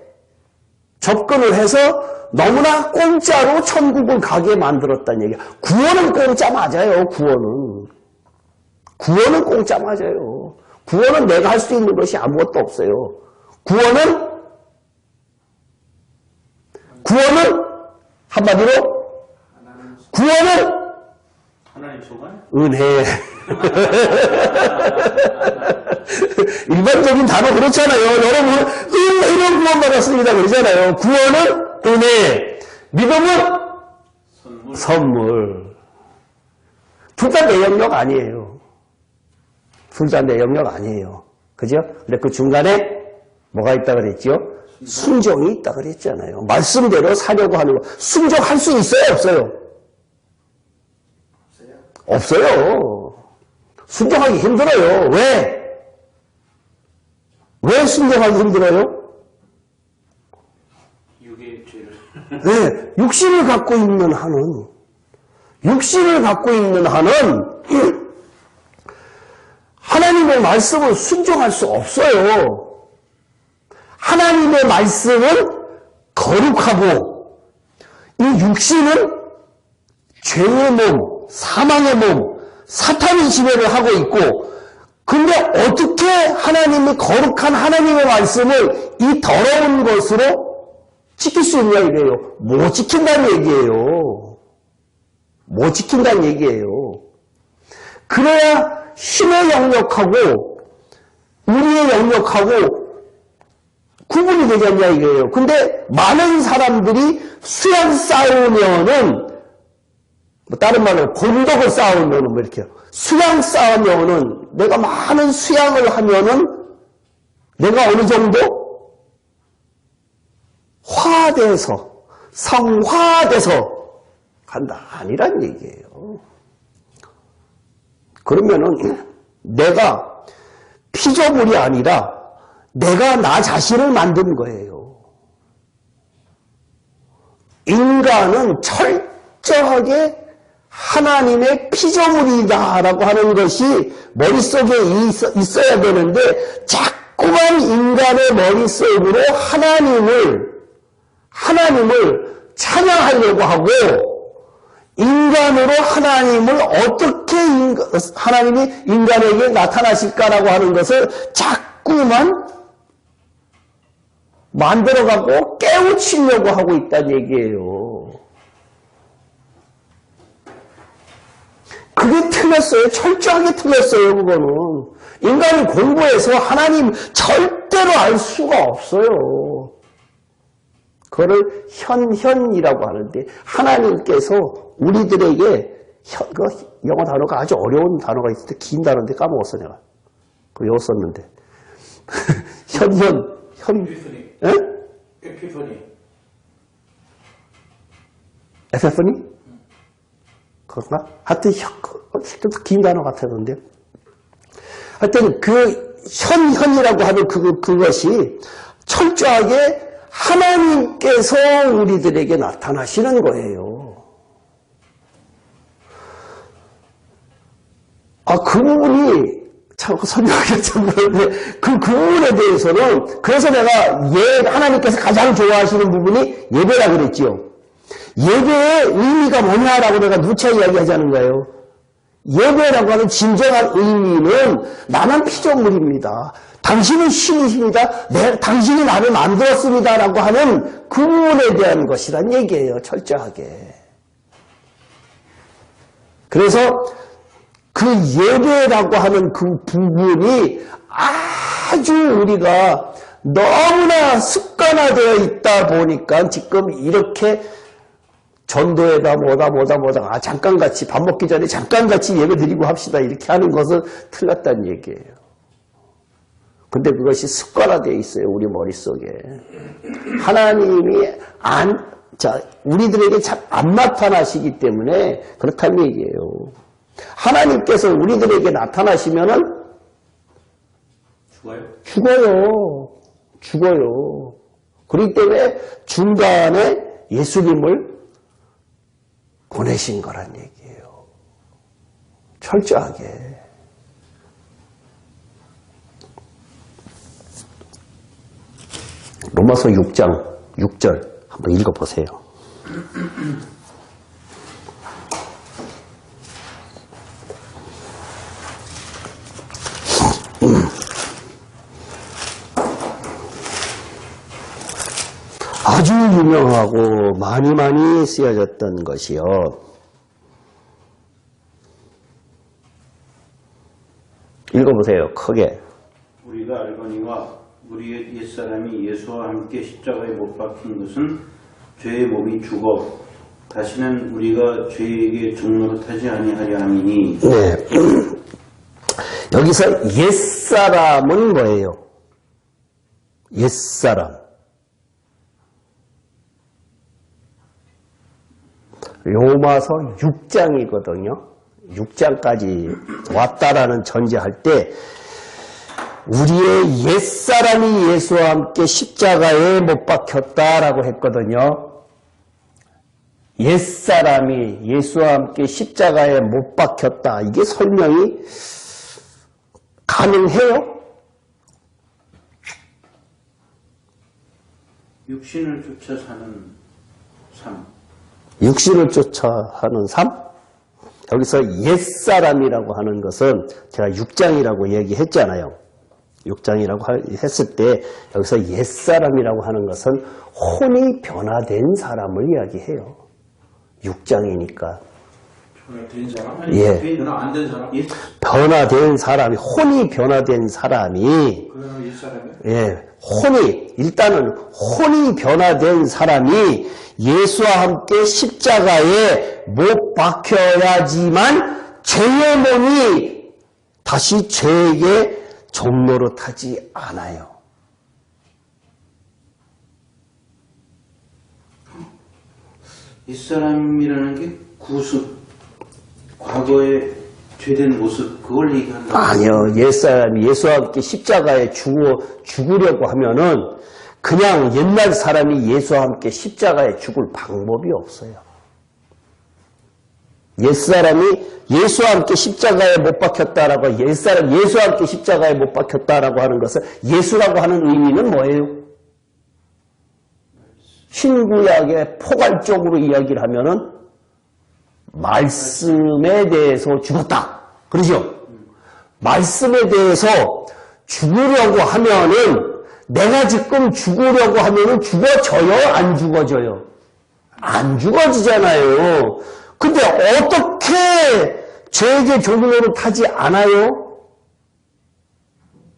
접근을 해서 너무나 공짜로 천국을 가게 만들었다는 얘기야. 구원은 공짜 맞아요. 구원은 공짜 맞아요. 구원은 내가 할 수 있는 것이 아무것도 없어요. 구원은 한마디로 구원은 하나님 소관? 은혜. 일반적인 단어 그렇잖아요. 여러분 이런 구원 받았습니다 그러잖아요. 구원은 은혜, 믿음은 선물. 둘 다 내 영역 아니에요. 둘 다 내 영역 아니에요. 그죠? 근데 그 중간에 뭐가 있다 그랬죠? 순종이 있다 그랬잖아요. 말씀대로 사려고 하는 거. 순종할 수 있어요? 없어요? 없어요. 순종하기 힘들어요. 왜? 왜 순종하기 힘들어요? 육의 죄를. 네, 육신을 갖고 있는 한은 하나님의 말씀을 순종할 수 없어요. 하나님의 말씀은 거룩하고 이 육신은 죄의 몸, 사망의 몸, 사탄이 지배를 하고 있고 근데 어떻게 하나님이 거룩한 하나님의 말씀을 이 더러운 것으로 지킬 수 있냐 이거예요. 못 지킨다는 얘기예요. 못 지킨다는 얘기예요. 그래야 힘의 영역하고 우리의 영역하고 구분이 되지 않냐 이거예요. 근데 많은 사람들이 수양 싸우면은 뭐 다른 말로 곤덕을 싸우면은 뭐 이렇게 수양 싸우면은 내가 많은 수양을 하면은 내가 어느 정도 화돼서 성화돼서 간다 아니란 얘기예요. 그러면은 내가 피조물이 아니라 내가 나 자신을 만든 거예요. 인간은 철저하게 하나님의 피조물이다라고 하는 것이 머릿속에 있어야 되는데 자꾸만 인간의 머릿속으로 하나님을 찬양하려고 하고 인간으로 하나님을 어떻게 하나님이 인간에게 나타나실까라고 하는 것을 자꾸만 만들어가고 깨우치려고 하고 있다는 얘기예요. 그게 틀렸어요. 철저하게 틀렸어요. 그거는. 인간이 공부해서 하나님 절대로 알 수가 없어요. 그거를 현현이라고 하는데 하나님께서 우리들에게 그 영어 단어가 아주 어려운 단어가 있을 때 긴 단어인데 까먹었어 내가. 그거 외웠었는데. 에피파니. 에? 에피파니. 에피파니? 그런가? 하여튼 좀 긴 단어 같았는데. 하여튼 그 현이라고 하는 그것이 철저하게 하나님께서 우리들에게 나타나시는 거예요. 그 부분이 참 설명하기가 참 그런데 그 부분에 대해서는 그래서 내가 하나님께서 가장 좋아하시는 부분이 예배라 그랬지요. 예배의 의미가 뭐냐라고 내가 누차 이야기하자는 거예요. 예배라고 하는 진정한 의미는 나는 피조물입니다. 당신은 신이십니다. 당신이 나를 만들었습니다라고 하는 그 부분에 대한 것이란 얘기예요. 철저하게. 그래서 그 예배라고 하는 그 부분이 아주 우리가 너무나 습관화되어 있다 보니까 지금 이렇게 전도회다 뭐다 잠깐 같이 밥 먹기 전에 잠깐 같이 예배 드리고 합시다 이렇게 하는 것은 틀렸다는 얘기예요. 근데 그것이 습관화되어 있어요. 우리 머릿속에. 하나님이 우리들에게 잘 안 나타나시기 때문에 그렇다는 얘기예요. 하나님께서 우리들에게 나타나시면은 죽어요. 그렇기 때문에 중간에 예수님을 보내신 거란 얘기예요. 철저하게. 로마서 6장 6절 한번 읽어보세요. 아주 유명하고 많이 쓰여졌던 것이요. 읽어보세요. 크게. 우리가 알거니와 우리의 옛사람이 예수와 함께 십자가에 못 박힌 것은 죄의 몸이 죽어 다시는 우리가 죄에게 종노릇하지 아니하려 함이니. 네. 여기서 옛사람은 뭐예요? 옛사람. 로마서 6장이거든요. 6장까지 왔다라는 전제할 때 우리의 옛사람이 예수와 함께 십자가에 못 박혔다라고 했거든요. 옛사람이 예수와 함께 십자가에 못 박혔다. 이게 설명이 가능해요? 육신을 쫓아 사는 삶. 육신을 쫓아 하는 삶? 여기서 옛사람이라고 하는 것은 제가 6장이라고 얘기했잖아요. 6장이라고 했을 때 여기서 옛사람이라고 하는 것은 혼이 변화된 사람을 이야기해요. 6장이니까. 변화된 사람? 아니, 예. 변화 안 된 사람? 예. 변화된 사람이, 혼이 변화된 사람이, 그러면 옛사람이야? 예, 일단은 혼이 변화된 사람이 예수와 함께 십자가에 못 박혀야지만 죄의 몸이 다시 죄에게 종노릇하지 않아요. 옛사람이라는 게 구습, 과거의 죄된 모습, 그걸 얘기한다. 아니요. 옛사람이 예수와 함께 십자가에 죽으려고 하면은 그냥 옛날 사람이 예수와 함께 십자가에 죽을 방법이 없어요. 옛사람이 예수와 함께 십자가에 못 박혔다라고, 예수와 함께 십자가에 못 박혔다라고 하는 것은 예수라고 하는 의미는 뭐예요? 신구약의 포괄적으로 이야기를 하면은 말씀에 대해서 죽었다. 그러죠? 말씀에 대해서 죽으려고 하면은 내가 지금 죽으려고 하면은 죽어져요? 안 죽어져요? 안 죽어지잖아요. 근데 어떻게 죄에게 종노릇하지 않아요?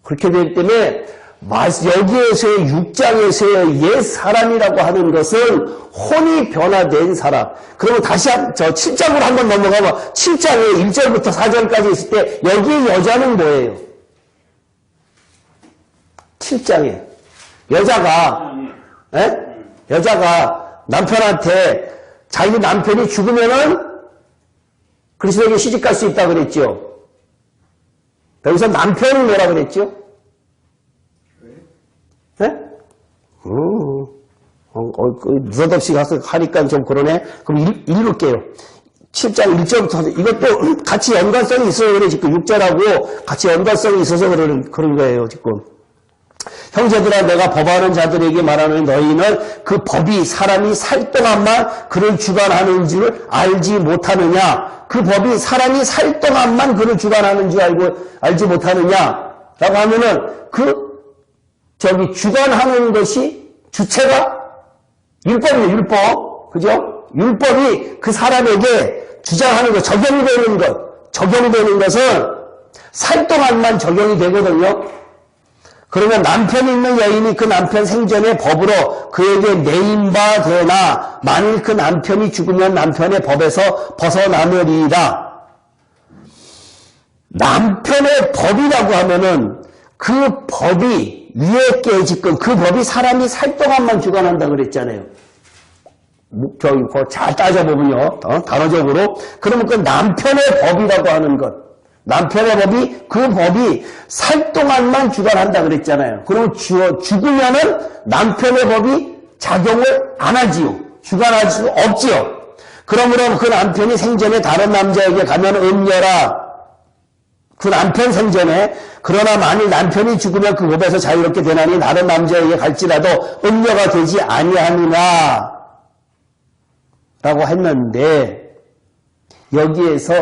그렇게 되기 때문에 여기에서의 6장에서의 옛 사람이라고 하는 것은 혼이 변화된 사람. 그러면 다시 7장으로 한번 넘어가면 7장에 1절부터 4절까지 있을 때 여기의 여자는 뭐예요? 7장에 여자가 남편한테 자기 남편이 죽으면은 그리스도에게 시집갈 수 있다고 그랬죠. 여기서 남편은 뭐라 그랬죠? 네? 느닷없이 가서 하니까 좀 그러네. 그럼 읽을게요. 7장 1절부터 이것도 같이 연관성이 있어서 그래. 지금 6절하고 같이 연관성이 있어서 그런 거예요. 지금. 형제들아 내가 법하는 자들에게 말하는 너희는 그 법이 사람이 살 동안만 그를 주관하는 줄 알지 못하느냐. 그 법이 사람이 살 동안만 그를 주관하는 줄 알지 못하느냐. 라고 하면은 주관하는 것이 주체가 율법이에요, 율법. 그죠? 율법이 그 사람에게 주장하는 것, 적용되는 것은 살 동안만 적용이 되거든요. 그러면 남편이 있는 여인이 그 남편 생전의 법으로 그에게 내인 바 되나 만일 그 남편이 죽으면 남편의 법에서 벗어나느리라. 남편의 법이라고 하면은 그 법이 위에 깨지건 그 법이 사람이 살 동안만 주관한다 그랬잖아요. 잘 따져보면요. 단어적으로. 그러면 그 남편의 법이라고 하는 것. 남편의 법이 그 법이 살 동안만 주관한다 그랬잖아요. 그러면 죽으면은 남편의 법이 작용을 안 하지요. 주관할 수 없지요. 그러므로 그 남편이 생전에 다른 남자에게 가면 음녀라. 그 남편 생전에 그러나 만일 남편이 죽으면 그 법에서 자유롭게 되나니 다른 남자에게 갈지라도 음녀가 되지 아니하느냐 라고 했는데 여기에서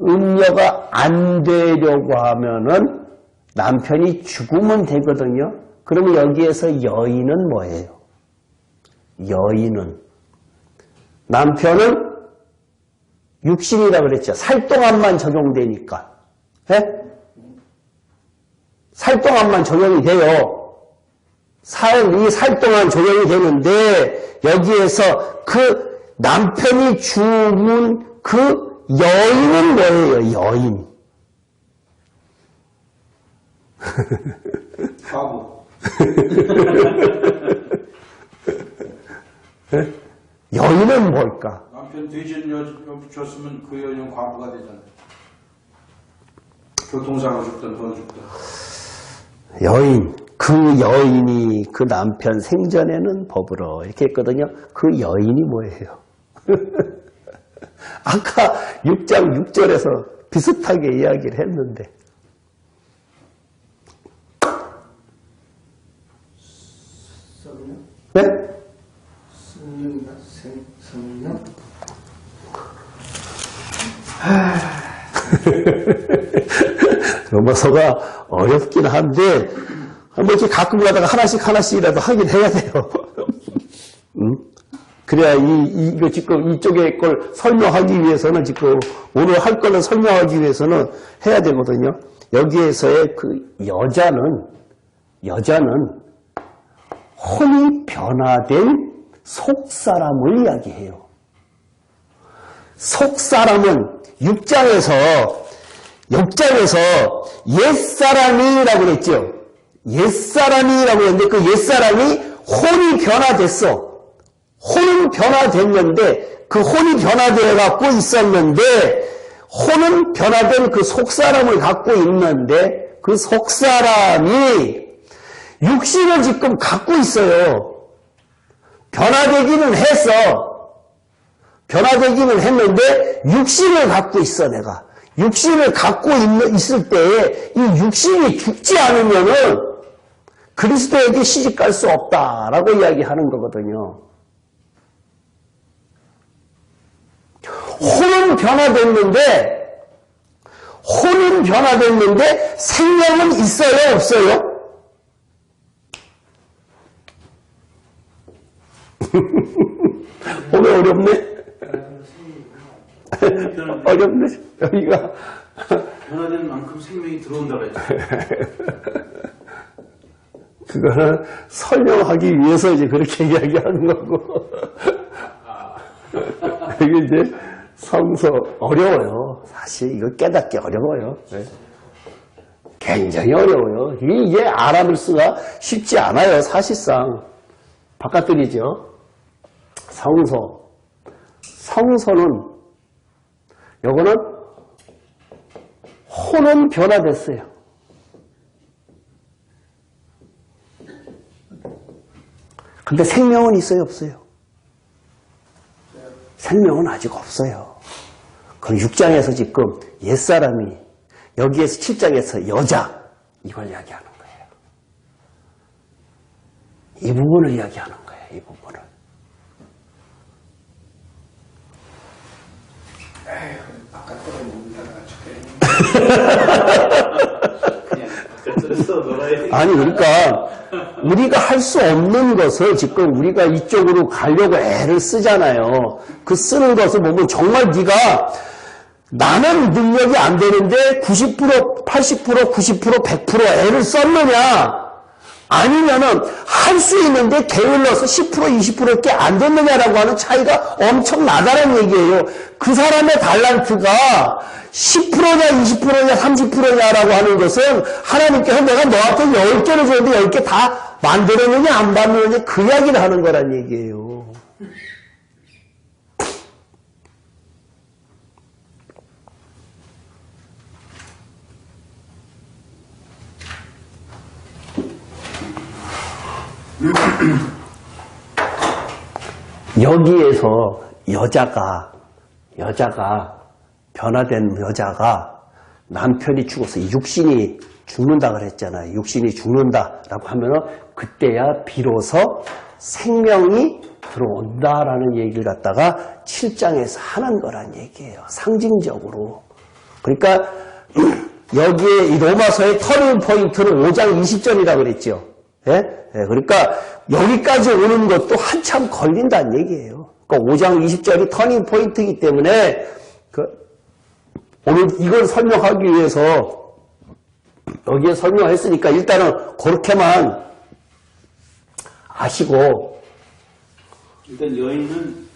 음녀가 안 되려고 하면은 남편이 죽으면 되거든요. 그러면 여기에서 여인은 뭐예요? 여인은 남편은 육신이라고 그랬죠. 살 동안만 적용되니까. 예? 살 동안만 적용이 돼요. 살 동안 적용이 되는데 여기에서 그 남편이 죽은 그 여인은 뭐예요? 여인. 과부. 여인은 뭘까? 남편 돼지는 줬으면 그 여인은 과부가 되잖아요. 교통사고 죽든 뭐 죽든. 여인, 그 여인이 그 남편 생전에는 법으로 이렇게 했거든요. 그 여인이 뭐예요? 아까 6장 6절에서 비슷하게 이야기를 했는데 성령? 네? 성령이나 성령? 로마서가 어렵긴 한데 뭐 이렇게 가끔 가다가 하나씩이라도 하긴 해야 돼요. 그래야 이거 지금 이쪽에 걸 설명하기 위해서는 지금 오늘 할 거를 설명하기 위해서는 해야 되거든요. 여기에서의 그 여자는 혼이 변화된 속사람을 이야기해요. 속사람은 6장에서 옛사람이라고 그랬죠. 옛사람이라고 했는데 그 옛사람이 혼이 변화됐어. 혼은 변화됐는데 그 혼이 변화되어 갖고 있었는데 혼은 변화된 그 속사람을 갖고 있는데 그 속사람이 육신을 지금 갖고 있어요. 변화되기는 했는데 육신을 갖고 있어 내가. 육신을 갖고 있을 때에 이 육신이 죽지 않으면은 그리스도에게 시집갈 수 없다라고 이야기하는 거거든요. 혼은 변화됐는데 생명은 있어요, 없어요? 오늘 어렵네? 어렵네? 여기가. 변화된 만큼 생명이 들어온다고 했죠. 그거는 설명하기 위해서 이제 그렇게 이야기하는 거고. 이게 이제 성서 어려워요. 사실 이거 깨닫기 어려워요. 네. 굉장히 어려워요. 이게 알아볼 수가 쉽지 않아요. 사실상. 바깥들이죠. 성서는 요거는 혼은 변화됐어요. 근데 생명은 있어요, 없어요? 생명은 아직 없어요. 그럼 6장에서 지금 옛사람이 여기에서 7장에서 여자 이걸 이야기하는 거예요. 이 부분을 이야기하는 거예요. 이 부분을. 바깥으로 못 그냥 바깥에서 놀아야 아니 그러니까 우리가 할 수 없는 것을 지금 우리가 이쪽으로 가려고 애를 쓰잖아요. 그 쓰는 것을 보면 정말 네가 나는 능력이 안 되는데 90%, 80%, 90%, 100% 애를 썼느냐 아니면은 할 수 있는데 게을러서 10%, 20%밖에 안 됐느냐라고 하는 차이가 엄청 나다는 얘기예요. 그 사람의 달란트가 10%냐 20%냐 30%냐라고 하는 것은 하나님께서 내가 너한테 10개를 줬는데 10개 다 만들었느냐 안 만들었느냐 그 이야기를 하는 거란 얘기예요. 여기에서 여자가 변화된 여자가 남편이 죽어서 육신이 죽는다 그랬잖아요. 육신이 죽는다라고 하면은 그때야 비로소 생명이 들어온다라는 얘기를 갖다가 7장에서 하는 거란 얘기예요. 상징적으로. 그러니까 여기에 이 로마서의 터닝 포인트는 5장 20절이라고 그랬죠. 예? 예, 그러니까 여기까지 오는 것도 한참 걸린다는 얘기예요. 그러니까 5장 20절이 터닝 포인트이기 때문에 오늘 이걸 설명하기 위해서 여기에 설명했으니까 일단은 그렇게만 아시고 일단 여인은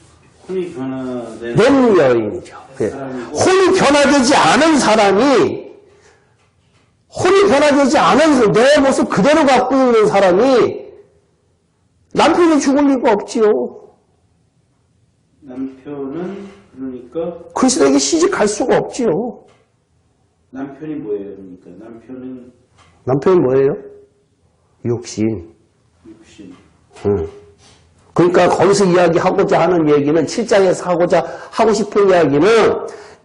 혼이 변화된 여인이죠. 예. 혼이 변화되지 않은 사람이 혼이 변화되지 않은 내 모습 그대로 갖고 있는 사람이 남편이 죽을 리가 없지요. 남편은 그러니까 그리스도에게 시집갈 수가 없지요. 남편이 뭐예요? 그러니까 남편이 뭐예요? 육신. 육신. 그러니까 거기서 이야기하고자 하는 얘기는 7장에서 하고 싶은 이야기는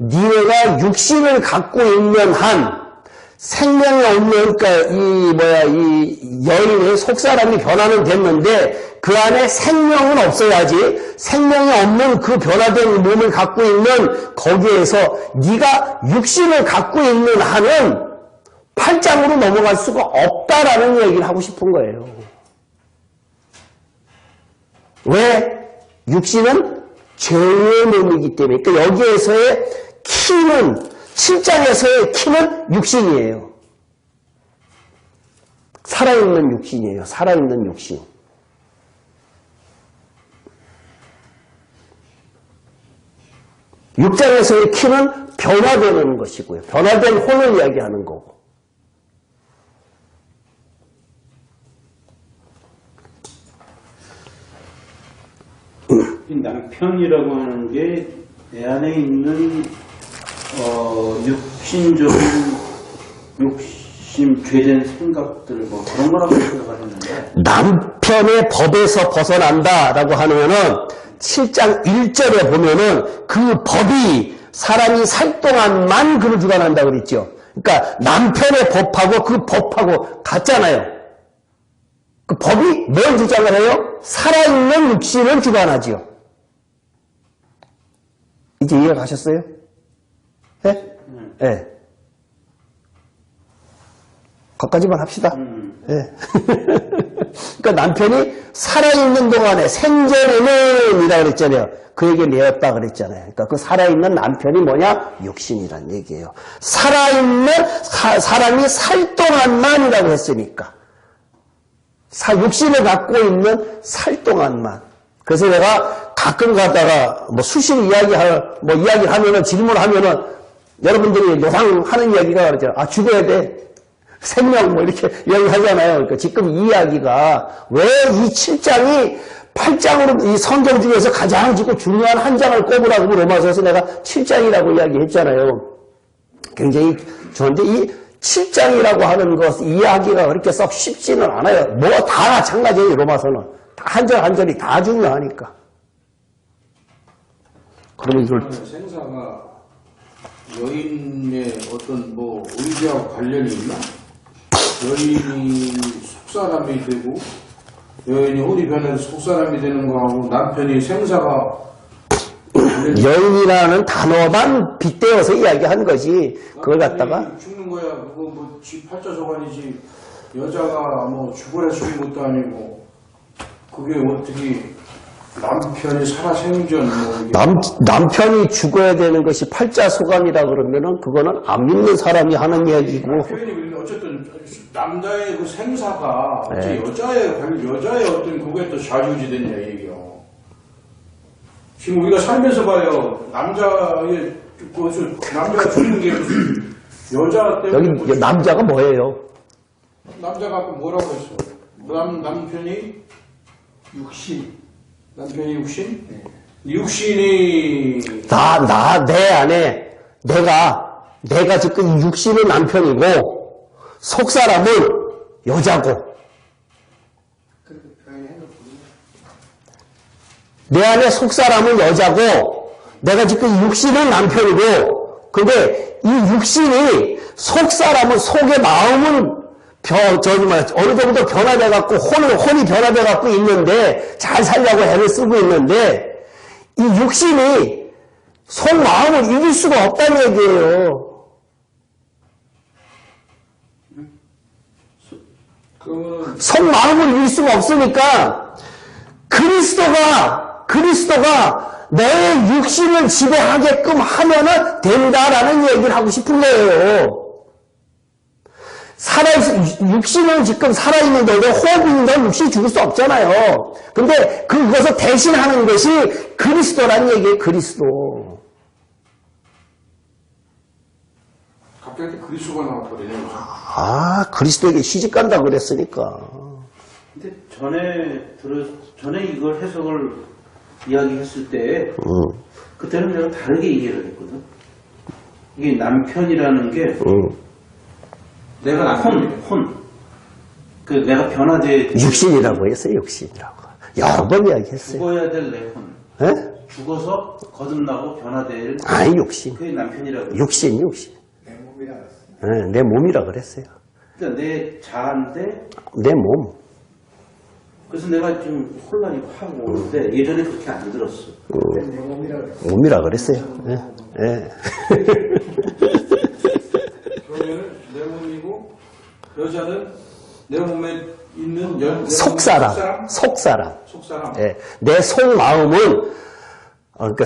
니네가 육신을 갖고 있는 한 생명이 없는 그러니까 이 여인의 속사람이 변화는 됐는데 그 안에 생명은 없어야지 생명이 없는 그 변화된 몸을 갖고 있는 거기에서 네가 육신을 갖고 있는 한은 8장으로 넘어갈 수가 없다라는 얘기를 하고 싶은 거예요. 왜? 육신은 죄의 몸이기 때문에. 그러니까 여기에서의 키는 7장에서의 키는 육신이에요. 살아있는 육신이에요. 살아있는 육신. 육장에서의 키는 변화되는 것이고요. 변화된 혼을 이야기하는 거고. 이 남편이라고 하는 게 내 안에 있는 욕심, 죄된 생각들 뭐 그런 거라고 생각을 했는데 남편의 법에서 벗어난다라고 하면은 7장 1절에 보면은 그 법이 사람이 살 동안만 그를 주관한다고 그랬죠. 그러니까 남편의 법하고 그 법하고 같잖아요. 그 법이 뭘 주장을 해요? 살아있는 육신을 주관하지요. 이제 이해가 가셨어요? 네? 네. 거기까지만 합시다. 네. 그러니까 남편이 살아있는 동안에 생전에는 이라고 그랬잖아요. 그 얘기를 내었다 그랬잖아요. 그러니까 그 살아있는 남편이 뭐냐? 육신이란 얘기예요. 살아있는 사람이 살 동안만이라고 했으니까. 육신을 갖고 있는 살 동안만. 그래서 내가 가끔 가다가 뭐 수시로 이야기를 하면은 질문하면은 여러분들이 노상하는 이야기가 그러죠. 아, 죽어야 돼. 생명 뭐 이렇게 이야기하잖아요. 그러니까 지금 이 이야기가 왜 이 7장이 8장으로 이 성경 중에서 가장 중요한 한 장을 꼽으라고 로마서에서 내가 7장이라고 이야기했잖아요. 굉장히 좋은데 이 7장이라고 하는 것 이야기가 그렇게 썩 쉽지는 않아요. 뭐 다 마찬가지예요. 로마서는 다 한 절 한 절이 다 중요하니까. 그러면 이걸 생사가 여인의 어떤 뭐 의지하고 관련이 있나? 여인이 속사람이 되고 여인이 혼이 변해서 속사람이 되는 거하고 남편이 생사가 여인이라는 단어만 빗대어서 이야기한 거지. 그걸 갖다가 죽는 거야. 그거 뭐 지 팔자소관이지. 여자가 뭐 죽으라 죽인 것도 아니고 그게 어떻게 남편이 살아생전 뭐 남편이 죽어야 되는 것이 팔자소관이라 그러면은 그거는 안 믿는 사람이 하는 이야기고. 표현이 어쨌든 남자의 그 생사가 네. 여자의 어떤 그게 또 좌지우지됐냐 얘기요. 지금 우리가 살면서 봐요. 남자가 죽는 게 무슨 여자 때문에 여기 남자가 뭐예요? 남자가 아까 뭐라고 했어? 남편이 남편이 육신? 네. 육신이 내 안에 내가 지금 육신은 남편이고 속사람은 여자고 내 안에 속사람은 여자고 내가 지금 육신은 남편이고 근데 이 육신이 속사람은 속의 마음은 어느 정도 변화돼갖고 혼이 돼갖고 있는데 잘 살려고 애를 쓰고 있는데 이 육신이 속 마음을 이길 수가 없다는 얘기예요. 속 마음을 이길 수가 없으니까 그리스도가 내 육신을 지배하게끔 하면은 된다라는 얘기를 하고 싶은 거예요. 육신은 지금 살아있는데 호흡인데 육신이 죽을 수 없잖아요. 근데 그것을 대신하는 것이 그리스도라는 얘기예요. 그리스도. 학교에 그리스도가 나왔거든요. 그래서. 아, 그리스도에게 시집간다 그랬으니까. 근데 전에 이걸 해석을 이야기했을 때, 그때는 내가 다르게 이해를 했거든. 이게 남편이라는 게, 내가 내가 변화돼. 육신이라고 했어요, 육신이라고. 여러 번 이야기했어요. 죽어야 될 내 혼. 예? 죽어서 거듭나고 변화될. 아니, 육신. 그게 남편이라고. 육신. 내 몸이라 그랬어요. 예, 내 몸이라 그랬어요. 그러니까 내 자아인데, 내 몸. 그래서 내가 좀 혼란이 확 오는데, 예전에 그렇게 안 들었어. 내 몸이라 그랬어요. 몸이라 그랬어요. 예. 예. 그러면은 내 몸이고 여자는 내 몸에 있는 속사람. 속사람. 예. 내 속마음은, 그러니까,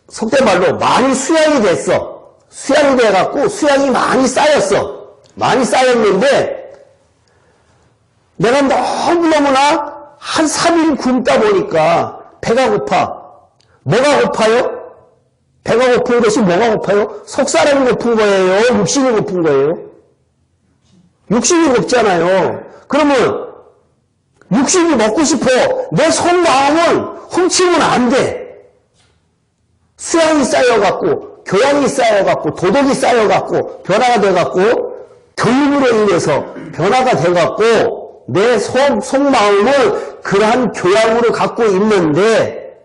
속된 말로 많이 수양이 됐어. 수양이 돼갖고, 수양이 많이 쌓였어. 많이 쌓였는데, 내가 너무너무나 한 3일 굶다 보니까 배가 고파. 뭐가 고파요? 배가 고픈 것이 뭐가 고파요? 속사람이 고픈 거예요? 육신이 고픈 거예요? 육신이 고프잖아요. 그러면 육신이 먹고 싶어. 내 속마음은 훔치면 안 돼. 수양이 쌓여갖고, 교양이 쌓여갖고, 도덕이 쌓여갖고, 변화가 돼갖고, 교육으로 인해서 변화가 돼갖고, 내 속마음을 그러한 교양으로 갖고 있는데,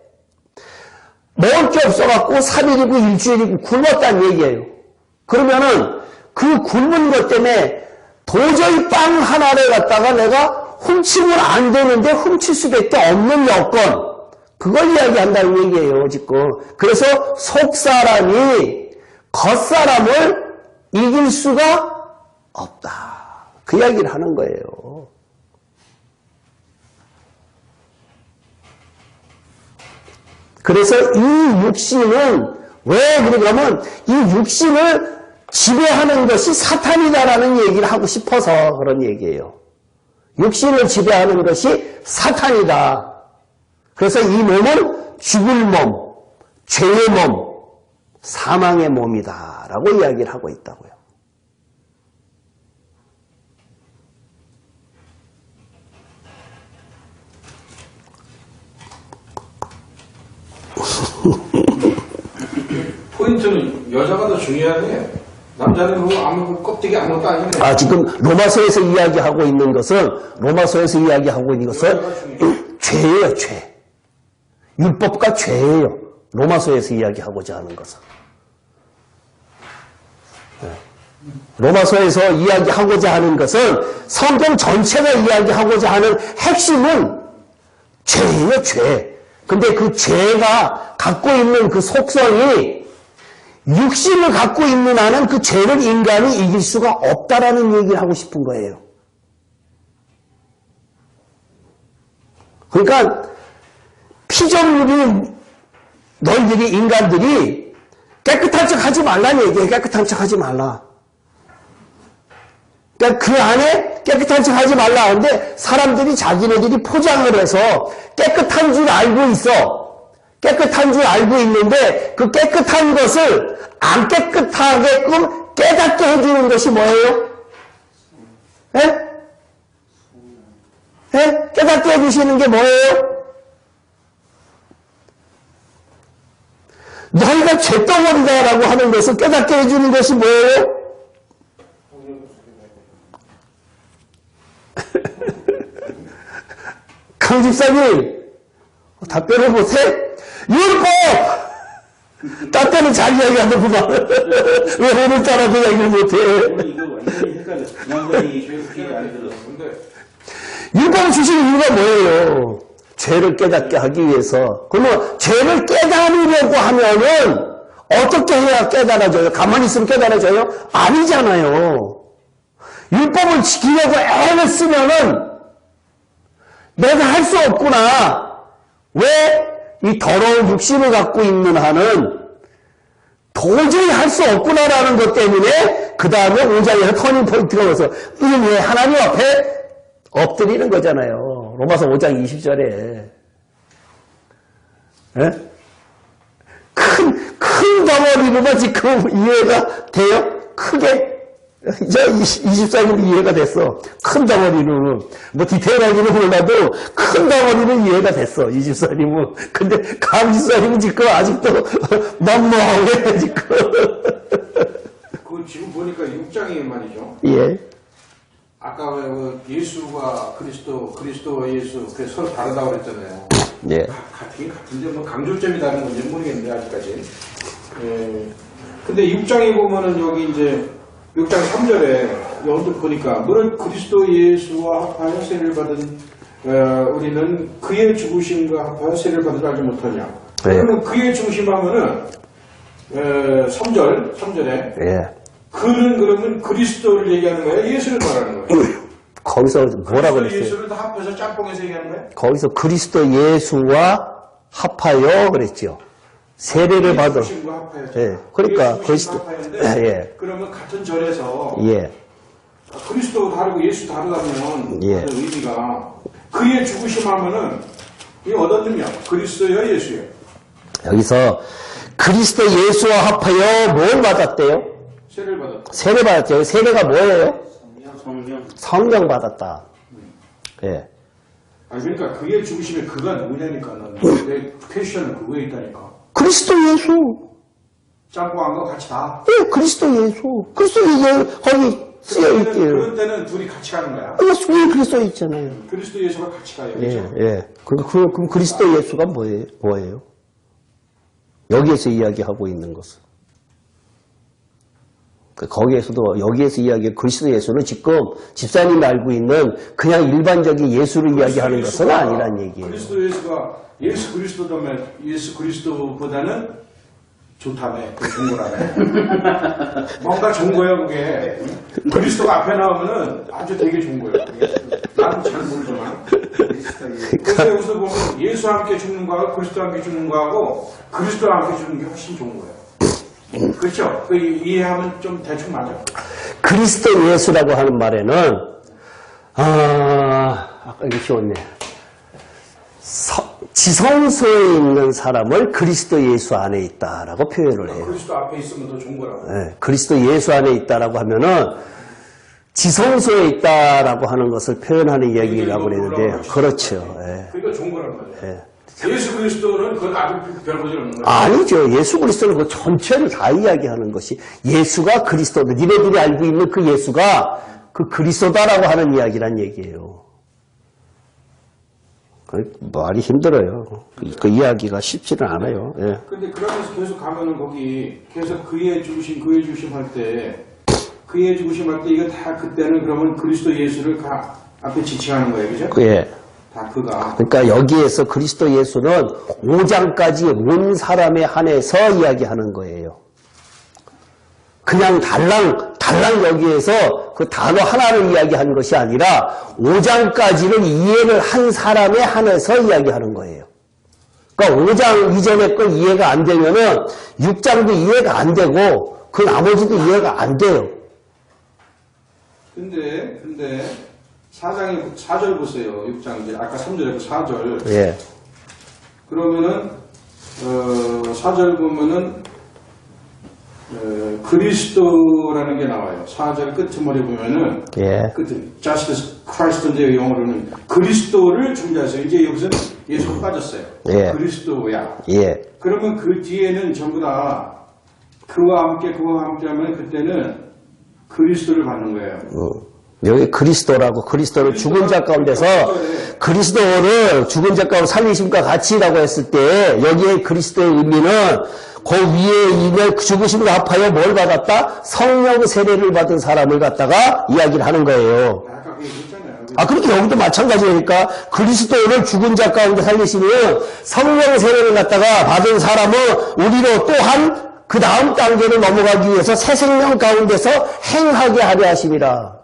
먹을 게 없어갖고 3일이고 일주일이고 굶었다는 얘기예요. 그러면은 그 굶은 것 때문에 도저히 빵 하나를 갖다가 내가 훔치면 안 되는데 훔칠 수밖에 없는 여건, 그걸 이야기한다는 얘기예요, 지금. 그래서 속사람이 겉사람을 이길 수가 없다. 그 이야기를 하는 거예요. 그래서 이 육신은 왜 그러냐면 이 육신을 지배하는 것이 사탄이다라는 얘기를 하고 싶어서 그런 얘기예요. 육신을 지배하는 것이 사탄이다. 그래서 이 몸은 죽을 몸, 죄의 몸, 사망의 몸이다 라고 이야기를 하고 있다고요. 포인트는 여자가 더 중요한데 남자는 뭐 아무 껍데기 아무것도 아니네. 아, 지금 로마서에서 이야기하고 있는 것은 죄예요, 죄. 율법과 죄예요. 로마서에서 이야기하고자 하는 것은. 로마서에서 이야기하고자 하는 것은 성경 전체가 이야기하고자 하는 핵심은 죄예요, 죄. 근데 그 죄가 갖고 있는 그 속성이 육신을 갖고 있는 한은 그 죄를 인간이 이길 수가 없다라는 얘기를 하고 싶은 거예요. 그러니까 피조물이 너희들이 인간들이 깨끗한 척 하지 말라는 얘기예요. 깨끗한 척 하지 말라. 그러니까 그 안에 깨끗한 척 하지 말라 하는데 사람들이 자기네들이 포장을 해서 깨끗한 줄 알고 있어. 깨끗한 줄 알고 있는데 그 깨끗한 것을 안 깨끗하게끔 깨닫게 해주는 것이 뭐예요? 예? 예? 깨닫게 해주시는 게 뭐예요? 너희가 죄덩어리다라고 하는 것을 깨닫게 해주는 것이 뭐예요? 강 집사님, 답변을 못해? 율법! 딴 때는 잘 이야기하는구만. 왜 오늘따라 그 이야기를 못해? 오늘 이거 완전히 헷갈렸어. 완전히 교육이 안 들었어. 율법을 주시는 이유가 뭐예요? 죄를 깨닫게 하기 위해서. 그러면 죄를 깨달으려고 하면은 어떻게 해야 깨달아져요? 가만히 있으면 깨달아져요? 아니잖아요. 율법을 지키려고 애를 쓰면은 내가 할 수 없구나. 왜? 이 더러운 육신을 갖고 있는 한은 도저히 할 수 없구나라는 것 때문에 그 다음에 5장에서 터닝포인트가 와서 이게 왜 하나님 앞에 엎드리는 거잖아요. 로마서 5장 20절에. 예? 큰 덩어리로만 지금 이해가 돼요? 크게? 이제 24일은 이해가 됐어. 큰 덩어리는. 뭐 디테일하기는 몰라도 큰 덩어리는 이해가 됐어. 24일은. 근데 감 24일은 지금 아직도 만무하게 지금. 그 지금 보니까 6장이 말이죠. 예. 아까 그 예수가 그리스도와 예수 그 서로 다르다고 그랬잖아요. 예. 같은데 뭐 강조점이 다른 건지 모르겠는데 아직까지. 예. 근데 6장에 보면은 여기 이제 6장 3절에 언뜻 보니까 너는 그리스도 예수와 합하여 세례를 받은 우리는 그의 죽으심과 합하여 세례를 받은 줄 알지 못하냐. 네. 그러면 그의 죽으심하면은 3절에 예. 그는 그러면 그리스도를 얘기하는 거예요? 예수를 말하는 거예요? 거기서 뭐라 그리스도 그랬어요? 예수를 다 합해서 짬뽕해서 얘기하는 거예요? 거기서 그리스도 예수와 합하여 그랬죠. 세례를 받은. 죽으심과 합하여서. 예. 그러니까 그리스도. 예. 그러면 같은 절에서 예. 그리스도 다르고 예수 다르다면 예. 그 의미가 그의 죽으심 하면은 이게 어떤 의미야? 그리스도예요, 예수예요? 여기서 그리스도 예수와 합하여 뭘 받았대요? 세례를 받았다. 세례 받았죠. 세례가 뭐예요? 성령. 성령 받았다. 예. 아니 그러니까 그의 죽으심에 그가 누구냐니까 내 퀘션은 그거에 있다니까. 그리스도 예수. 짬뽕한 거 같이 다. 예, 그리스도 예수. 그리스도 예수 거기 쓰여 있대요. 그런 때는 둘이 같이 가는 거야. 그게 써 있잖아요. 그리스도 예수가 같이 가요. 예, 그렇죠? 예. 그럼 그리스도 예수가 뭐예요? 여기에서 이야기하고 있는 것은. 거기에서도, 여기에서 이야기한 그리스도 예수는 지금 집사님이 알고 있는 그냥 일반적인 예수를 이야기하는 것은 아니란 얘기예요. 그리스도 예수가 예수 그리스도다면 예수 그리스도보다는 좋다며. 좋은 거라며. 뭔가 좋은 거예요, 그게. 그리스도가 앞에 나오면은 아주 되게 좋은 거예요. 나도 잘 모르지만. 그래서 여기서 보면 예수와 함께 죽는 거하고 그리스도와 함께 죽는 거하고 그리스도와 함께 죽는 게 훨씬 좋은 거예요. 그렇죠? 그 이해하면 좀 대충 맞아. 그리스도 예수라고 하는 말에는, 아까 이거 쉬웠네. 지성소에 있는 사람을 그리스도 예수 안에 있다라고 표현을 해요. 그리스도 앞에 있으면 더 좋은 거라고. 예, 그리스도 예수 안에 있다라고 하면은 지성소에 있다라고 하는 것을 표현하는 이야기라고 그랬는데, 그렇죠. 예. 그러니까 좋은 거란 말이에요. 예. 예수 그리스도는 그건 아주 별 볼일 없는 거예요. 아니죠. 예수 그리스도는 그 전체를 다 이야기하는 것이 예수가 그리스도다. 니네들이 알고 있는 그 예수가 그 그리스도다라고 하는 이야기란 얘기예요. 말이 힘들어요. 그 이야기가 쉽지는 않아요. 예. 근데 그러면서 계속 가면은 거기 계속 그의 죽으심 할 때 그의 죽으심 할 때 이거 다 그때는 그러면 그리스도 예수를 앞에 지칭하는 거예요. 그죠? 예. 다 그가. 그러니까 여기에서 그리스도 예수는 5장까지 온 사람에 한해서 이야기하는 거예요. 그냥 달랑 여기에서 그 단어 하나를 이야기하는 것이 아니라 5장까지는 이해를 한 사람에 한해서 이야기하는 거예요. 그러니까 5장 이전에 걸 이해가 안 되면은 6장도 이해가 안 되고 그 나머지도 이해가 안 돼요. 근데 4절 보세요. 6장 이제 아까 3절에 4절. 예. 그러면은 4절 보면은 그리스도라는 게 나와요. 4절 끝머리 보면은 예. 끝에 Justice Christ인데 영어로는 그리스도를 준비하세요. 이제 여기서는 예수가 빠졌어요. 예. 그리스도야. 예. 그러면 그 뒤에는 전부 다 그와 함께 하면 그때는 그리스도를 받는 거예요. 여기 그리스도는 죽은 자 가운데서 그리스도를 죽은 자 가운데 살리심과 같이라고 했을 때 여기에 그리스도의 의미는 그 위에 있는 죽으심과 합하여 뭘 받았다? 성령 세례를 받은 사람을 갖다가 이야기를 하는 거예요. 아까 그 얘기했잖아요. 그렇게 여기도 마찬가지니까 그리스도를 죽은 자 가운데 살리시면 성령 세례를 갖다가 받은 사람은 우리로 또한 그 다음 단계로 넘어가기 위해서 새 생명 가운데서 행하게 하려 하심이라.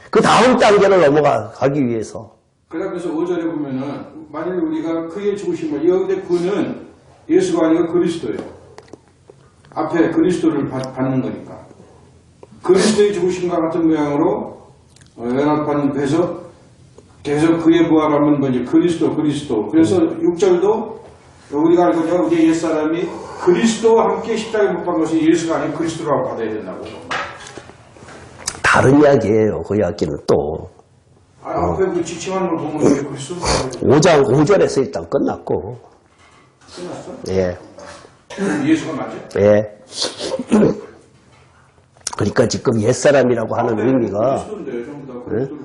그 다음 단계를 넘어가기 위해서. 그러면서 5절에 보면은 만일 우리가 그의 죽으심을 여기에 그는 예수가 아니고 그리스도예요. 앞에 그리스도를 받는 거니까. 그리스도의 죽으심과 같은 모양으로 연합하는 데서 계속 그의 부활하면 뭐지 그리스도. 그래서 6절도 우리가 알고 있는 우리의 옛사람이 그리스도와 함께 십자가에 못 박은 것이 예수가 아닌 그리스도라고 받아야 된다고. 다른 이야기예요. 그 이야기는 또. 앞에 그 지칭하는 걸 보면 왜 그리스도 5장 5절에서 일단 끝났고. 끝났어? 예. 예수가 맞아요? 예. 그러니까 지금 옛사람이라고 하는 의미가 그리스도인데 전부 다 그리스도.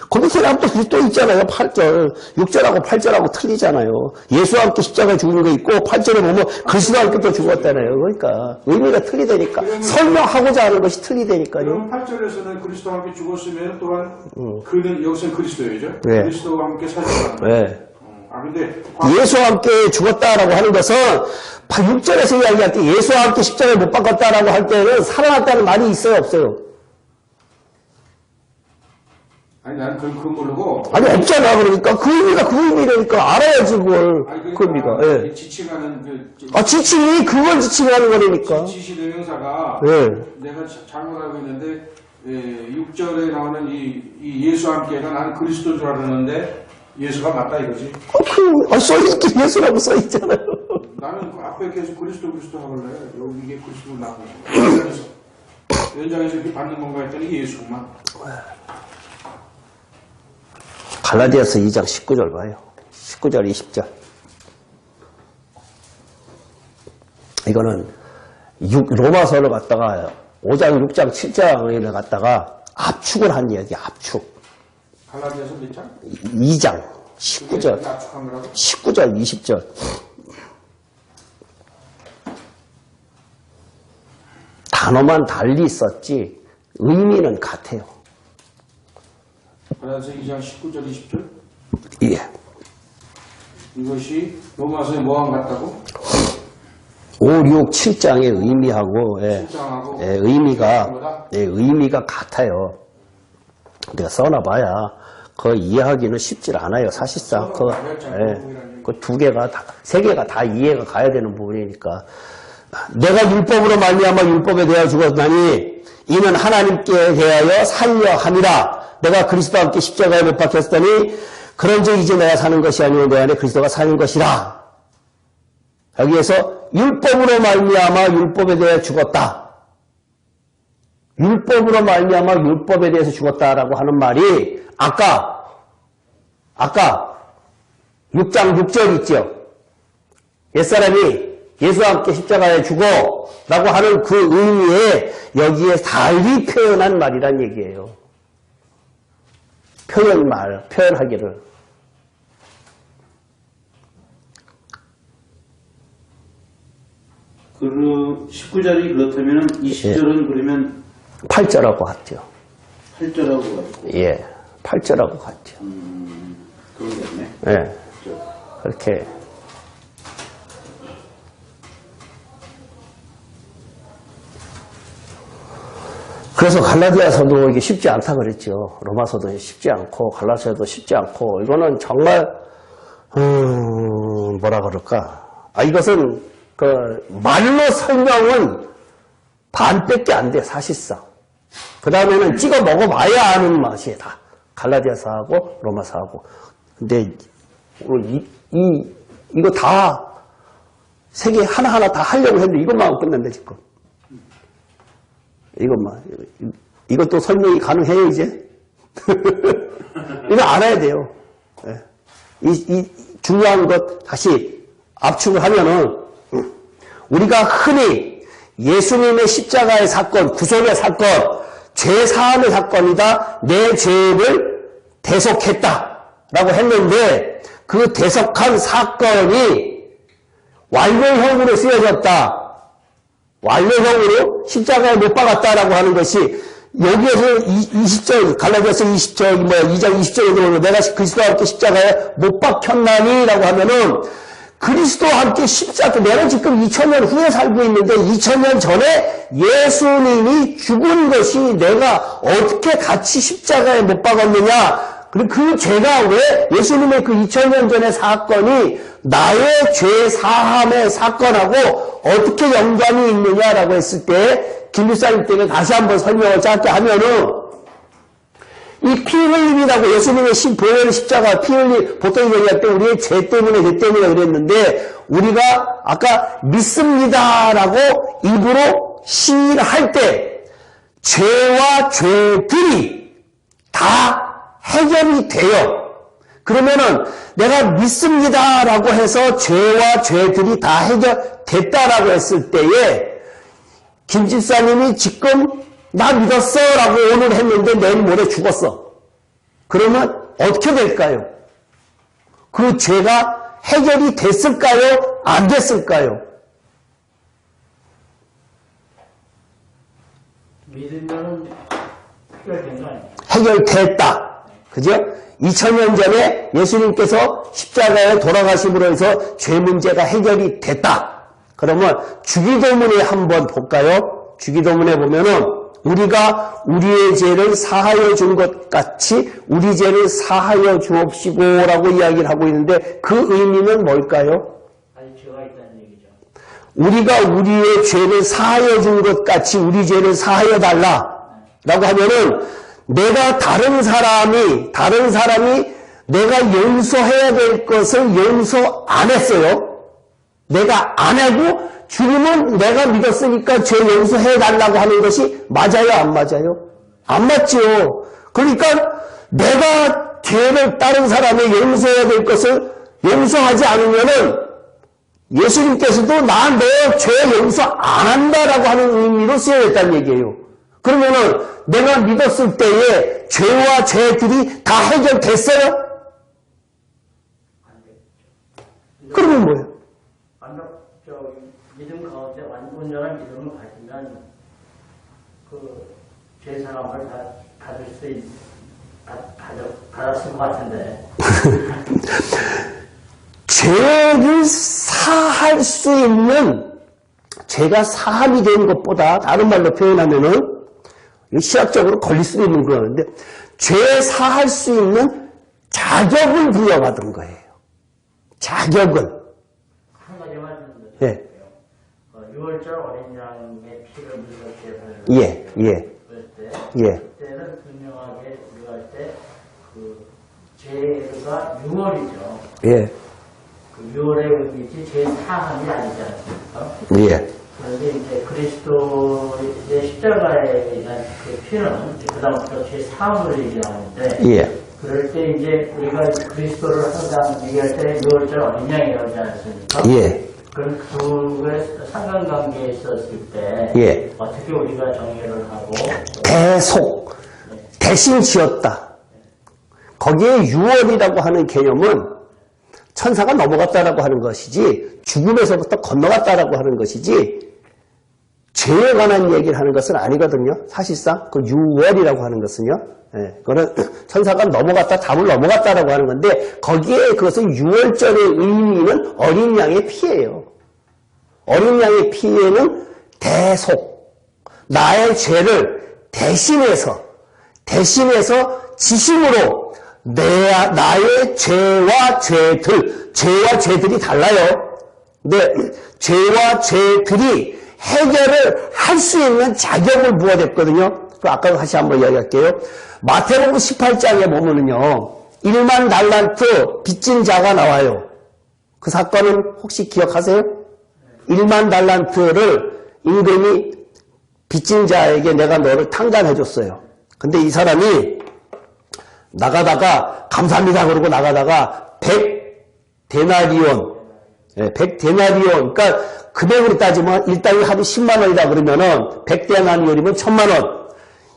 거기 사람도 또 있잖아요. 8절. 6절하고 8절하고 틀리잖아요. 예수와 함께 십자가에 죽은 거 있고 8절에 보면 그리스도와 함께 또 죽었다네요. 그러니까 의미가 틀리다니까. 설명하고자 하는 것이 틀리다니까요. 그럼 8절에서는 그리스도와 함께 죽었으면 또한 그는 여기서는 그리스도이죠? 네. 그리스도와 함께 살아가는 네. 근데 예수와 함께 죽었다라고 하는 것은 6절에서 이야기할 때 예수와 함께 십자가에 못 박았다라고 할 때는 살아났다는 말이 있어요, 없어요? 아니 나는 그건 모르고 아니 없잖아. 그러니까 그 의미가 그 의미라니까 알아야지 그걸. 그 의미가. 예. 지칭하는 그 지칭이 그걸 지칭하는 거라니까. 지시 대명사가 예. 내가 잘못 알고 있는데 6절에 나오는 이 예수와 함께가 난 그리스도인 줄 알았는데 예수가 맞다 이거지. 써있긴 예수라고 써있잖아요. 나는 그 앞에 계속 그리스도 하길래 여기 이게 그리스도 나오고 그래서 연장에서 이렇게 받는 건가 했더니 이게 예수구만. 갈라디아서 2장 19절 봐요. 19절 20절. 이거는 로마서를 갖다가 5장 6장 7장을 갖다가 압축을 한 이야기. 압축. 갈라디아서 몇 장? 2장 19절 압축한 거라고? 19절 20절. 단어만 달리 썼지 의미는 같아요. 갈라디아서 2장 19절 20절? 예. 이것이 로마서에 뭐랑 같다고? 5, 6, 7장의 의미하고, 예, 7장하고 예, 의미가 같아요. 내가 써놔봐야 그 이해하기는 쉽질 않아요. 사실상 그 두 개가 다, 세 개가 다 이해가 가야 되는 부분이니까. 내가 율법으로 말미암아 율법에 대하여 죽었나니 이는 하나님께 대하여 살려 함이라. 내가 그리스도와 함께 십자가에 못 박혔으니 그런즉 이제 내가 사는 것이 아니오 내 안에 그리스도가 사는 것이라. 여기에서 율법으로 말미암아 율법에 대해 죽었다. 율법으로 말미암아 율법에 대해서 죽었다라고 하는 말이 아까 6장 6절 있죠. 옛사람이 예수와 함께 십자가에 죽어 라고 하는 그 의미에 여기에 달리 표현한 말이란 얘기예요. 표현하기를. 그 19절이 그렇다면 20절은 그러면 8절하고 같죠. 8절하고 같고. 예, 8절하고 같죠. 그러겠네. 예, 그렇게. 그래서 갈라디아서도 이게 쉽지 않다 그랬죠. 로마서도 쉽지 않고 갈라디아서도 쉽지 않고 이거는 정말 뭐라 그럴까? 이것은 그 말로 설명은 반밖에 안 돼 사실상. 그 다음에는 찍어 먹어봐야 아는 맛이 다 갈라디아서하고 로마서하고. 근데 이거 다 세 개 하나하나 다 하려고 했는데 이것만 하고 끝난다 지금. 이것도 설명이 가능해요, 이제? 이거 알아야 돼요. 예. 이 중요한 것 다시 압축을 하면은, 우리가 흔히 예수님의 십자가의 사건, 구속의 사건, 죄사함의 사건이다, 내 죄를 대속했다. 라고 했는데, 그 대속한 사건이 완료형으로 쓰여졌다. 완료형으로 십자가에 못 박았다라고 하는 것이 여기에서 20절 갈라디아서 20절 2장 20절에 보면 내가 그리스도와 함께 십자가에 못 박혔나니라고 하면은 그리스도와 함께 십자가 내가 지금 2000년 후에 살고 있는데 2000년 전에 예수님이 죽은 것이 내가 어떻게 같이 십자가에 못 박았느냐. 그리고 그 죄가 왜 예수님의 그 2000년 전의 사건이 나의 죄 사함의 사건하고 어떻게 연관이 있느냐라고 했을 때 김일사님 때문에 다시 한번 설명을 짧게 하면은 이 피 흘림이라고 예수님의 보혈 십자가 피 흘림 보통 얘기할 때 우리의 죄 때문에 내 때문에 그랬는데 우리가 아까 믿습니다라고 입으로 시인할 때 죄와 죄들이 다 해결이 돼요. 그러면은 내가 믿습니다라고 해서 죄와 죄들이 다 해결됐다라고 했을 때에 김 집사님이 지금 나 믿었어 라고 오늘 했는데 내일 모레 죽었어. 그러면 어떻게 될까요? 그 죄가 해결이 됐을까요? 안 됐을까요? 믿으면 해결된 거 아니에요? 해결됐다. 그죠? 2000년 전에 예수님께서 십자가에 돌아가심으로 해서 죄 문제가 해결이 됐다. 그러면 주기도문에 한번 볼까요? 주기도문에 보면은 우리가 우리의 죄를 사하여 준 것 같이 우리 죄를 사하여 주옵시고 라고 이야기를 하고 있는데 그 의미는 뭘까요? 아직 죄가 있다는 얘기죠. 우리가 우리의 죄를 사하여 준 것 같이 우리 죄를 사하여 달라 라고 하면은 내가 다른 사람이 내가 용서해야 될 것을 용서 안 했어요. 내가 안 하고 주님은 내가 믿었으니까 죄 용서해 달라고 하는 것이 맞아요, 안 맞아요? 안 맞죠. 그러니까 내가 죄를 다른 사람이 용서해야 될 것을 용서하지 않으면은 예수님께서도 나 너 죄 용서 안 한다라고 하는 의미로 쓰여졌다는 얘기예요. 그러면은 내가 믿었을 때에 죄와 죄들이 다 해결됐어요? 그러면 뭐예요? 믿음 가운데 온전한 믿음을 가지면 그 죄사함을 받을 수 받았을 것 같은데. 죄를 사할 수 있는 죄가 사함이 되는 것보다 다른 말로 표현하면은 시학적으로 걸릴 수 있는 거였는데 죄 사할 수 있는 자격을 부여받은 거예요. 자격을. 한 가지만 좀 예. 6월절 어린 양의 피를 물렸게 예, 예. 그럴 때 예. 그때는 분명하게 우리가 할 때 그 죄가 6월이죠. 예. 그 6월의 의미지 죄 사함이 아니지 않습니까? 예. 그런데 이제 그리스도의 십자가에 대한 그 피는 그다음부터 죄 사함을 얘기하는데 예. 그럴 때 이제 우리가 그리스도를 항상 얘기할 때 6월절 어린 양이라고 하지 않습니까? 예. 그런 둘의 상관관계에 있었을 때 예. 어떻게 우리가 정의를 하고 대속, 대신 지었다. 거기에 6월이라고 하는 개념은 천사가 넘어갔다라고 하는 것이지 죽음에서부터 건너갔다라고 하는 것이지 죄에 관한 얘기를 하는 것은 아니거든요. 사실상 그 6월이라고 하는 것은요. 예, 그거는 천사가 넘어갔다, 답을 넘어갔다라고 하는 건데 거기에 그것은 6월절의 의미는 어린 양의 피예요. 어린 양의 피에는 대속, 나의 죄를 대신해서 지심으로 나의 죄와 죄들이 달라요. 근데 죄와 죄들이 해결을 할 수 있는 자격을 부여됐거든요. 아까 다시 한번 이야기할게요. 마태복음 18장에 보면은요, 1만 달란트 빚진 자가 나와요. 그 사건은 혹시 기억하세요? 1만 달란트를 임금이 빚진 자에게 내가 너를 탕감해줬어요. 근데 이 사람이 나가다가 감사합니다 그러고 나가다가 100데나리온 100데나리온 그러니까 금액으로 따지면 일당이 하루 10만 원이다 그러면은 100데나리온이면 1000만 원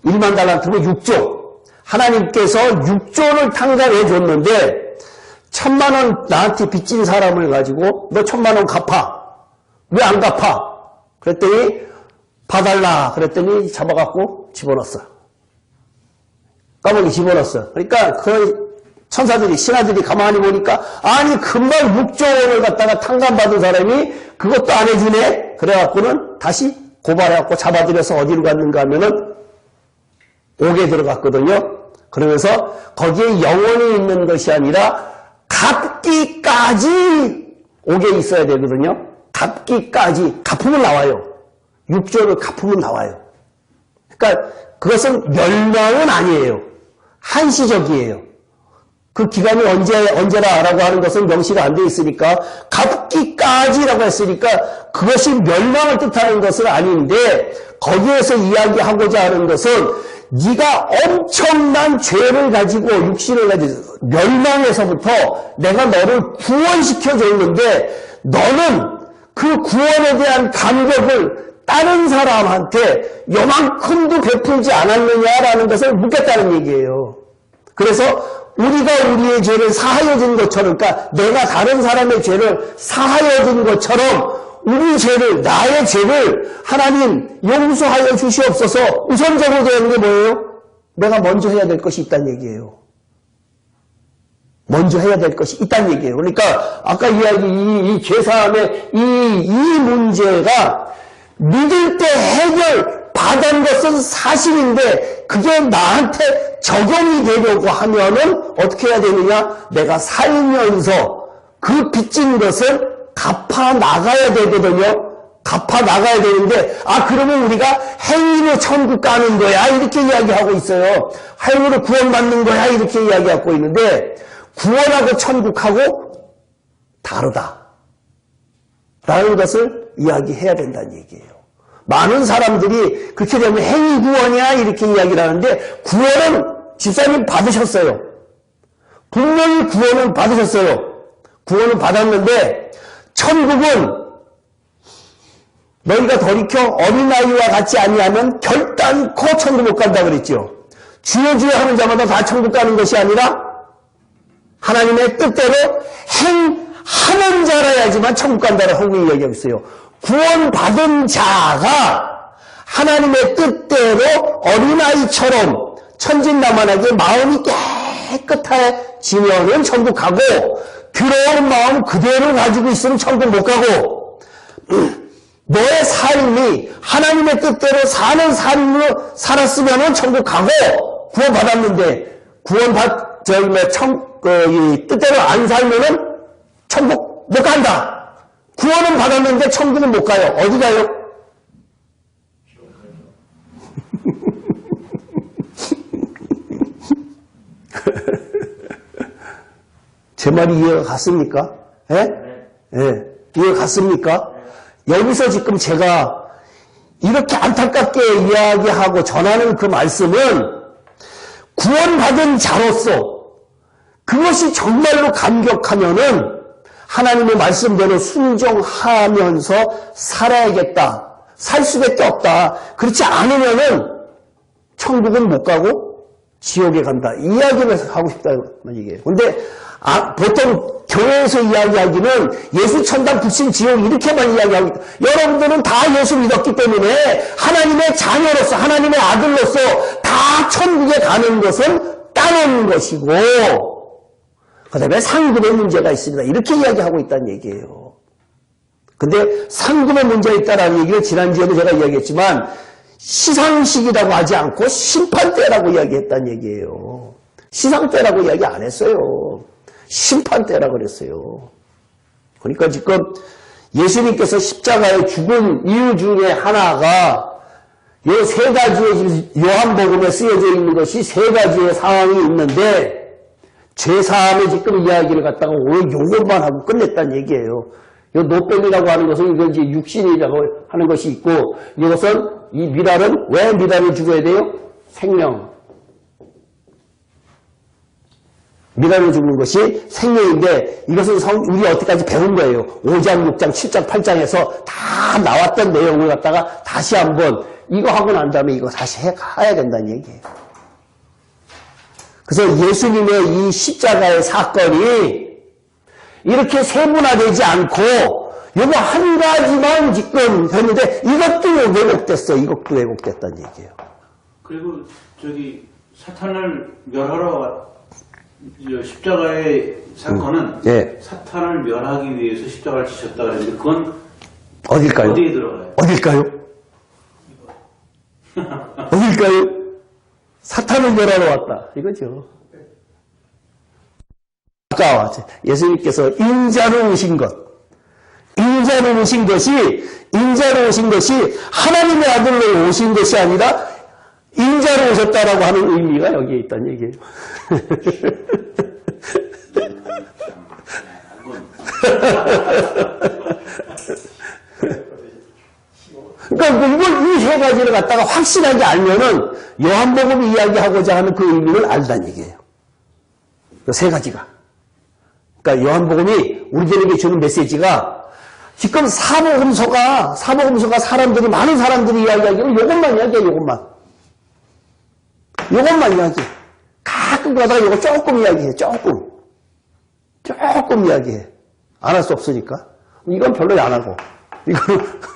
1만 달란트면 6조 하나님께서 6조를 탕감해 줬는데 1000만 원 나한테 빚진 사람을 가지고 너 1000만 원 갚아 왜 안 갚아 그랬더니 봐달라 그랬더니 잡아갖고 집어넣었어 까마귀 집어넣었어. 그러니까 그 천사들이 신하들이 가만히 보니까 아니 금방 6조 원을 갖다가 탕감받은 사람이 그것도 안 해주네. 그래갖고는 다시 고발해갖고 잡아들여서 어디로 갔는가 하면은 옥에 들어갔거든요. 그러면서 거기에 영원히 있는 것이 아니라 갚기까지 옥에 있어야 되거든요. 갚기까지 갚으면 나와요. 6조를 갚으면 나와요. 그러니까 그것은 멸망은 아니에요. 한시적이에요. 그 기간이 언제라라고 하는 것은 명시가 안 돼 있으니까 갚기까지라고 했으니까 그것이 멸망을 뜻하는 것은 아닌데 거기에서 이야기하고자 하는 것은 네가 엄청난 죄를 가지고 육신을 가지고 멸망에서부터 내가 너를 구원시켜 줬는데 너는 그 구원에 대한 감격을 다른 사람한테 요만큼도 베풀지 않았느냐라는 것을 묻겠다는 얘기예요. 그래서 우리가 우리의 죄를 사하여 준 것처럼, 그러니까 내가 다른 사람의 죄를 사하여 준 것처럼 우리 죄를, 나의 죄를 하나님 용서하여 주시옵소서. 우선적으로 되는 게 뭐예요? 내가 먼저 해야 될 것이 있다는 얘기예요. 먼저 해야 될 것이 있다는 얘기예요. 그러니까 아까 이야기 이 죄사함의 이 문제가 믿을 때 해결 받은 것은 사실인데 그게 나한테 적용이 되려고 하면은 어떻게 해야 되느냐? 내가 살면서 그 빚진 것을 갚아 나가야 되거든요. 갚아 나가야 되는데, 그러면 우리가 행위로 천국 가는 거야. 이렇게 이야기하고 있어요. 행위로 구원받는 거야. 이렇게 이야기하고 있는데, 구원하고 천국하고 다르다. 라는 것을 이야기해야 된다는 얘기예요. 많은 사람들이 그렇게 되면 행위 구원이야. 이렇게 이야기를 하는데, 구원은 집사님 받으셨어요. 분명히 구원은 받으셨어요. 구원은 받았는데, 천국은 너희가 돌이켜 어린아이와 같이 아니하면 결단코 천국 못 간다 그랬죠. 주여 주여 하는 자마다 다 천국 가는 것이 아니라 하나님의 뜻대로 행하는 자라야지만 천국 간다라고 이야기하고 있어요. 구원받은 자가 하나님의 뜻대로 어린아이처럼 천진난만하게 마음이 깨끗해지면은 천국 가고, 들어오는 마음 그대로 가지고 있으면 천국 못 가고, 너의 삶이 하나님의 뜻대로 사는 삶으로 살았으면 천국 가고, 구원받았는데 뜻대로 안 살면은 천국 못 간다. 구원은 받았는데 천국은 못 가요. 어디 가요? 제 말이 이해가 갔습니까? 예? 예. 이해가 갔습니까? 여기서 지금 제가 이렇게 안타깝게 이야기하고 전하는 그 말씀은 구원받은 자로서 그것이 정말로 감격하면은 하나님의 말씀대로 순종하면서 살아야겠다. 살 수밖에 없다. 그렇지 않으면은 천국은 못 가고 지옥에 간다. 이 이야기를 하고 싶다는 얘기예요. 근데 보통 교회에서 이야기하기는 예수 천당 불신 지옥 이렇게만 이야기하고 있다. 여러분들은 다 예수 믿었기 때문에 하나님의 자녀로서 하나님의 아들로서 다 천국에 가는 것은 따놓은 것이고, 그 다음에 상급의 문제가 있습니다. 이렇게 이야기하고 있다는 얘기예요. 근데 상급의 문제가 있다는 얘기를 지난주에도 제가 이야기했지만 시상식이라고 하지 않고 심판대라고 이야기했다는 얘기예요. 시상대라고 이야기 안 했어요. 심판대라고 그랬어요. 그러니까 지금 예수님께서 십자가에 죽은 이유 중에 하나가 이 세 가지의 요한복음에 쓰여져 있는 것이 세 가지의 상황이 있는데 죄사함의 지금 이야기를 갖다가 오늘 요것만 하고 끝냈다는 얘기예요. 이 노뱀이라고 하는 것은 이건 이제 육신이라고 하는 것이 있고, 이것은 이 미랄은 왜 미랄을 죽어야 돼요? 생명. 미랄을 죽는 것이 생명인데, 이것은 우리 여태까지 배운 거예요. 5장, 6장, 7장, 8장에서 다 나왔던 내용을 갖다가 다시 한번 이거 하고 난 다음에 이거 다시 해야 된다는 얘기예요. 그래서 예수님의 이 십자가의 사건이 이렇게 세분화되지 않고 이거 한 가지만 지금 했는데 이것도 왜곡됐어. 이것도 왜곡됐다는 얘기예요. 그리고 사탄을 멸하러 십자가의 사건은 예. 사탄을 멸하기 위해서 십자가를 지셨다 그랬는데 그건 어딜까요? 어디에 들어가요? 어딜까요? 어딜까요? 사탄을 멸하러 왔다. 이거죠. 아까 예수님께서 인자로 오신 인자로 오신 것이 하나님의 아들로 오신 것이 아니라 인자로 오셨다라고 하는 의미가 여기에 있다는 얘기예요. 그러니까 이 세 가지를 갖다가 확실하게 알면은 요한복음이 이야기하고자 하는 그 의미를 알다는 얘기예요. 그 세 가지가. 그러니까 요한복음이 우리들에게 주는 메시지가 지금 사복음서가 사람들이, 많은 사람들이 이야기하기는 요것만 이야기해, 요것만 이야기해. 가끔 가다가 요거 조금 이야기해, 조금 이야기해. 안 할 수 없으니까. 이건 별로 안 하고.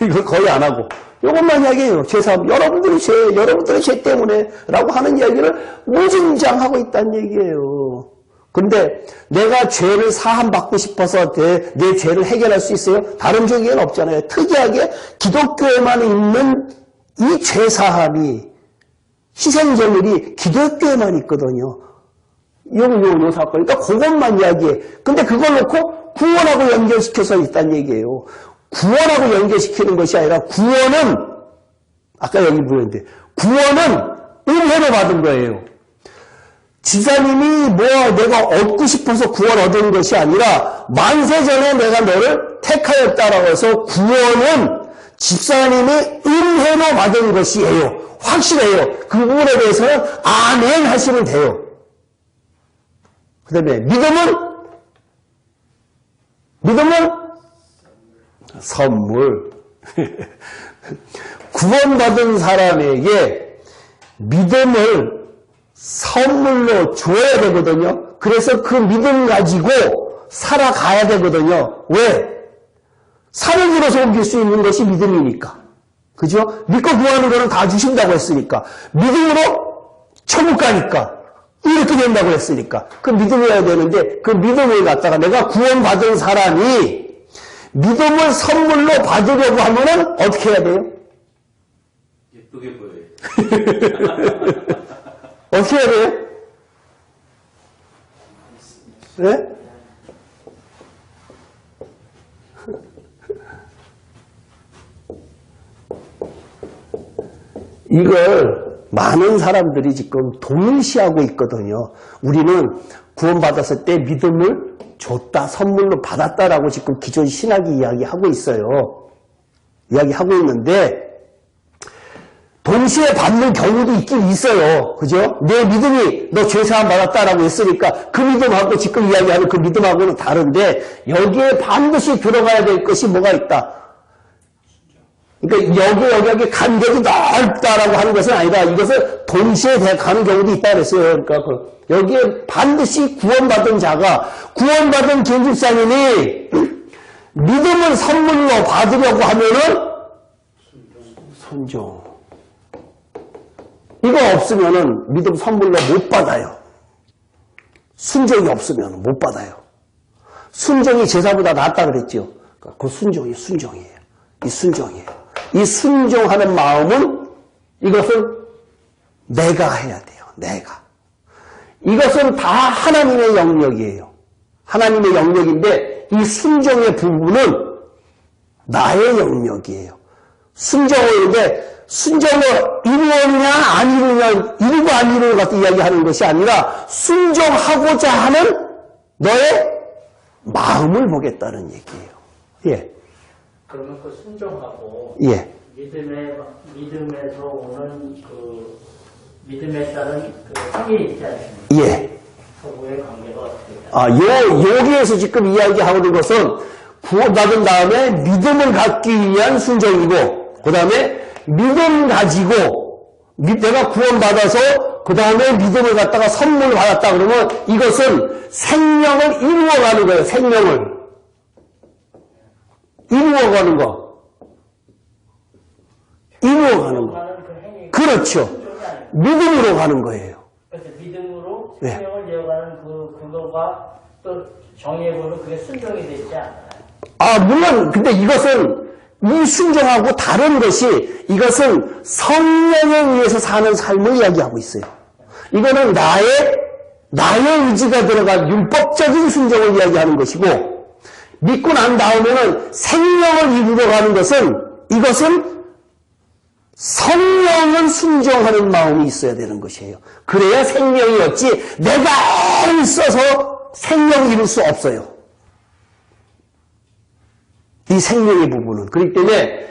이건 거의 안 하고. 요것만 이야기해요. 여러분들의 죄 때문에 라고 하는 이야기를 무진장하고 있다는 얘기예요. 근데 내가 죄를 사함받고 싶어서 내 죄를 해결할 수 있어요? 다른 종교에는 없잖아요. 특이하게 기독교에만 있는 이 죄사함이, 희생제물이 기독교에만 있거든요. 요 사건. 그러니까 그것만 이야기해. 근데 그걸 놓고 구원하고 연결시켜서 있다는 얘기예요. 구원하고 연결시키는 것이 아니라 구원은, 아까 여기 보였는데, 구원은 은혜로 받은 거예요. 지사님이 내가 얻고 싶어서 구원 얻은 것이 아니라 만세 전에 내가 너를 택하였다라고 해서 구원은 집사님이 은혜로 받은 것이에요. 확실해요. 그 부분에 대해서는 아멘 하시면 돼요. 그 다음에 믿음은 선물. 구원받은 사람에게 믿음을 선물로 줘야 되거든요. 그래서 그 믿음 가지고 살아가야 되거든요. 왜? 산을 들어서 옮길 수 있는 것이 믿음이니까. 그죠? 믿고 구하는 거는 다 주신다고 했으니까. 믿음으로 천국 가니까. 이렇게 된다고 했으니까. 그 믿음이어야 되는데, 그 믿음을 갖다가 내가 구원받은 사람이 믿음을 선물로 받으려고 하면은 어떻게 해야 돼요? 예쁘게 보여요. 어떻게 해야 돼요? 네? 이걸 많은 사람들이 지금 동일시하고 있거든요. 우리는 구원받았을 때 믿음을 줬다, 선물로 받았다라고 지금 기존 신학이 이야기하고 있어요. 이야기하고 있는데 동시에 받는 경우도 있긴 있어요. 그죠? 내 믿음이 너 죄사함 받았다라고 했으니까 그 믿음하고 지금 이야기하는 그 믿음하고는 다른데 여기에 반드시 들어가야 될 것이 뭐가 있다. 그러니까 여기 간격이 넓다라고 하는 것은 아니라 이것을 동시에 가는 경우도 있다 그랬어요. 그러니까 여기에 반드시 구원받은 자가, 구원받은 김집사님이 믿음을 선물로 받으려고 하면은 순종. 이거 없으면은 믿음 선물로 못 받아요. 순종이 없으면 못 받아요. 순종이 제사보다 낫다 그랬죠. 그 순종이에요. 이 순종이에요. 이 순종하는 마음은 이것은 내가 해야 돼요. 내가. 이것은 다 하나님의 영역이에요. 하나님의 영역인데 이 순종의 부분은 나의 영역이에요. 순종인데 순종을 이루느냐 안 이루느냐, 이루고 안 이루는 것 같은 이야기하는 것이 아니라 순종하고자 하는 너의 마음을 보겠다는 얘기예요. 예. 그러면 그 순종하고 예. 믿음에서 오는 그 믿음에 따른 그 확인이 있지 않습니까? 예. 서구의 관계가 어떻게 돼요? 여기에서 지금 이야기하고 있는 것은 구원받은 다음에 믿음을 갖기 위한 순종이고, 그 다음에 믿음 가지고, 내가 구원받아서, 그 다음에 믿음을 갖다가 선물을 받았다 그러면 이것은 생명을 이루어가는 거예요, 생명을. 이루어가는 거. 이루어가는 거. 그렇죠. 믿음으로 가는 거예요. 그래서 믿음으로 네. 생명을 이어가는 그거가 또 정의해보면 그게 순종이 되지 않나요? 아, 물론, 근데 이것은 이 순종하고 다른 것이 이것은 성령에 의해서 사는 삶을 이야기하고 있어요. 이거는 나의 의지가 들어간 율법적인 순종을 이야기하는 것이고, 믿고 난 다음에는 생명을 이루어가는 것은 이것은 성령을 순종하는 마음이 있어야 되는 것이에요. 그래야 생명이 없지 내가 애써서 생명을 이룰 수 없어요. 이 생명의 부분은. 그렇기 때문에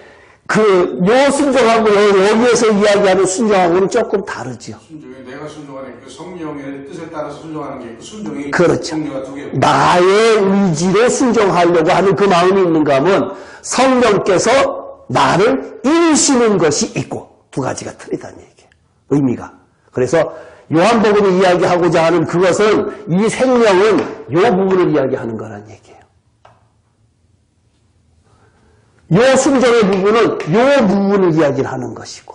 요 순종하고 여기에서 이야기하는 순종하고는 조금 다르죠. 순종이 내가 순종하는 그 성령의 뜻에 따라서 순종하는 게 있고 순종이 그렇죠. 성령과 두 개고. 나의 의지로 순종하려고 하는 그 마음이 있는가 하면 성령께서 나를 이루시는 것이 있고 두 가지가 틀리다는 얘기예요. 의미가. 그래서 요한복음이 이야기하고자 하는 그것은 이 생명은 요 부분을 이야기하는 거란 얘기예요. 요 순종의 부분은 요 부분을 이야기를 하는 것이고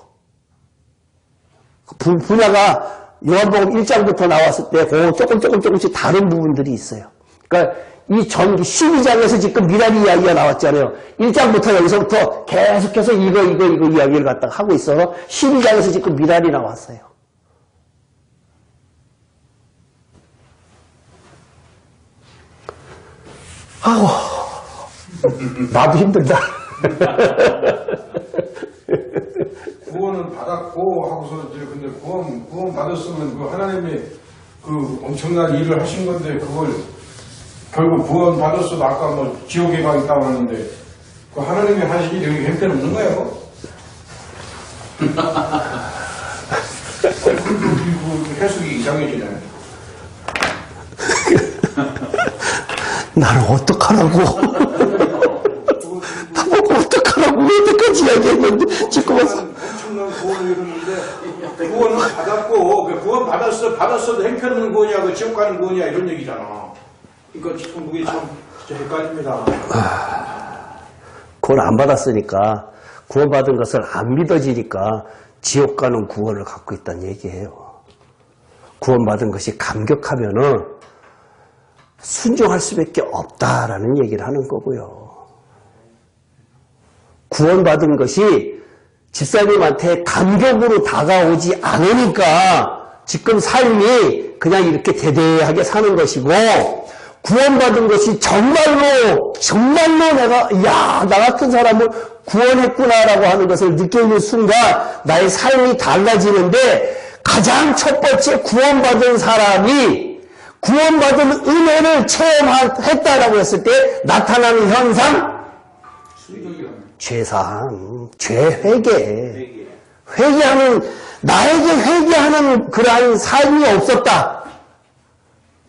분야가 요한복음 1장부터 나왔을 때 조금씩 다른 부분들이 있어요. 그러니까 이 전기 12장에서 지금 미랄이 이야기가 나왔잖아요. 1장부터 여기서부터 계속해서 이거 이야기를 갖다가 하고 있어서 12장에서 지금 미랄이 나왔어요. 아우, 나도 힘들다. 구원은 받았고 하고서 이제 근데 구원 받았으면 그 하나님이 그 엄청난 일을 하신 건데 그걸 결국 구원 받았어도 아까 뭐 지옥에 가 있다고 하는데 그 하나님이 하신 일이 형편없는 거예요. 그 해석이 이상해지네. 나를 어떡하라고. 나보고 어떡하라고 여태까지 이야기했는데 지금 와서. 엄청난 구원을 이루는데 구원은 받았고 구원 받았어도 형편없는 구원이야 그 지옥 가는 구원이야 이런 얘기잖아. 그러니까 지금 그게 참 진짜 헷갈립니다. 구원 안 받았으니까 구원받은 것을 안 믿어지니까 지옥 가는 구원을 갖고 있다는 얘기예요. 구원받은 것이 감격하면은 순종할 수밖에 없다라는 얘기를 하는 거고요. 구원받은 것이 집사님한테 감격으로 다가오지 않으니까 지금 삶이 그냥 이렇게 대대하게 사는 것이고 구원받은 것이 정말로 내가 나 같은 사람을 구원했구나라고 하는 것을 느끼는 순간 나의 삶이 달라지는데 가장 첫 번째 구원받은 사람이 구원받은 은혜를 체험했다라고 했을 때 나타나는 현상 죄사함, 죄회개 회개하는 나에게 회개하는 그러한 삶이 없었다.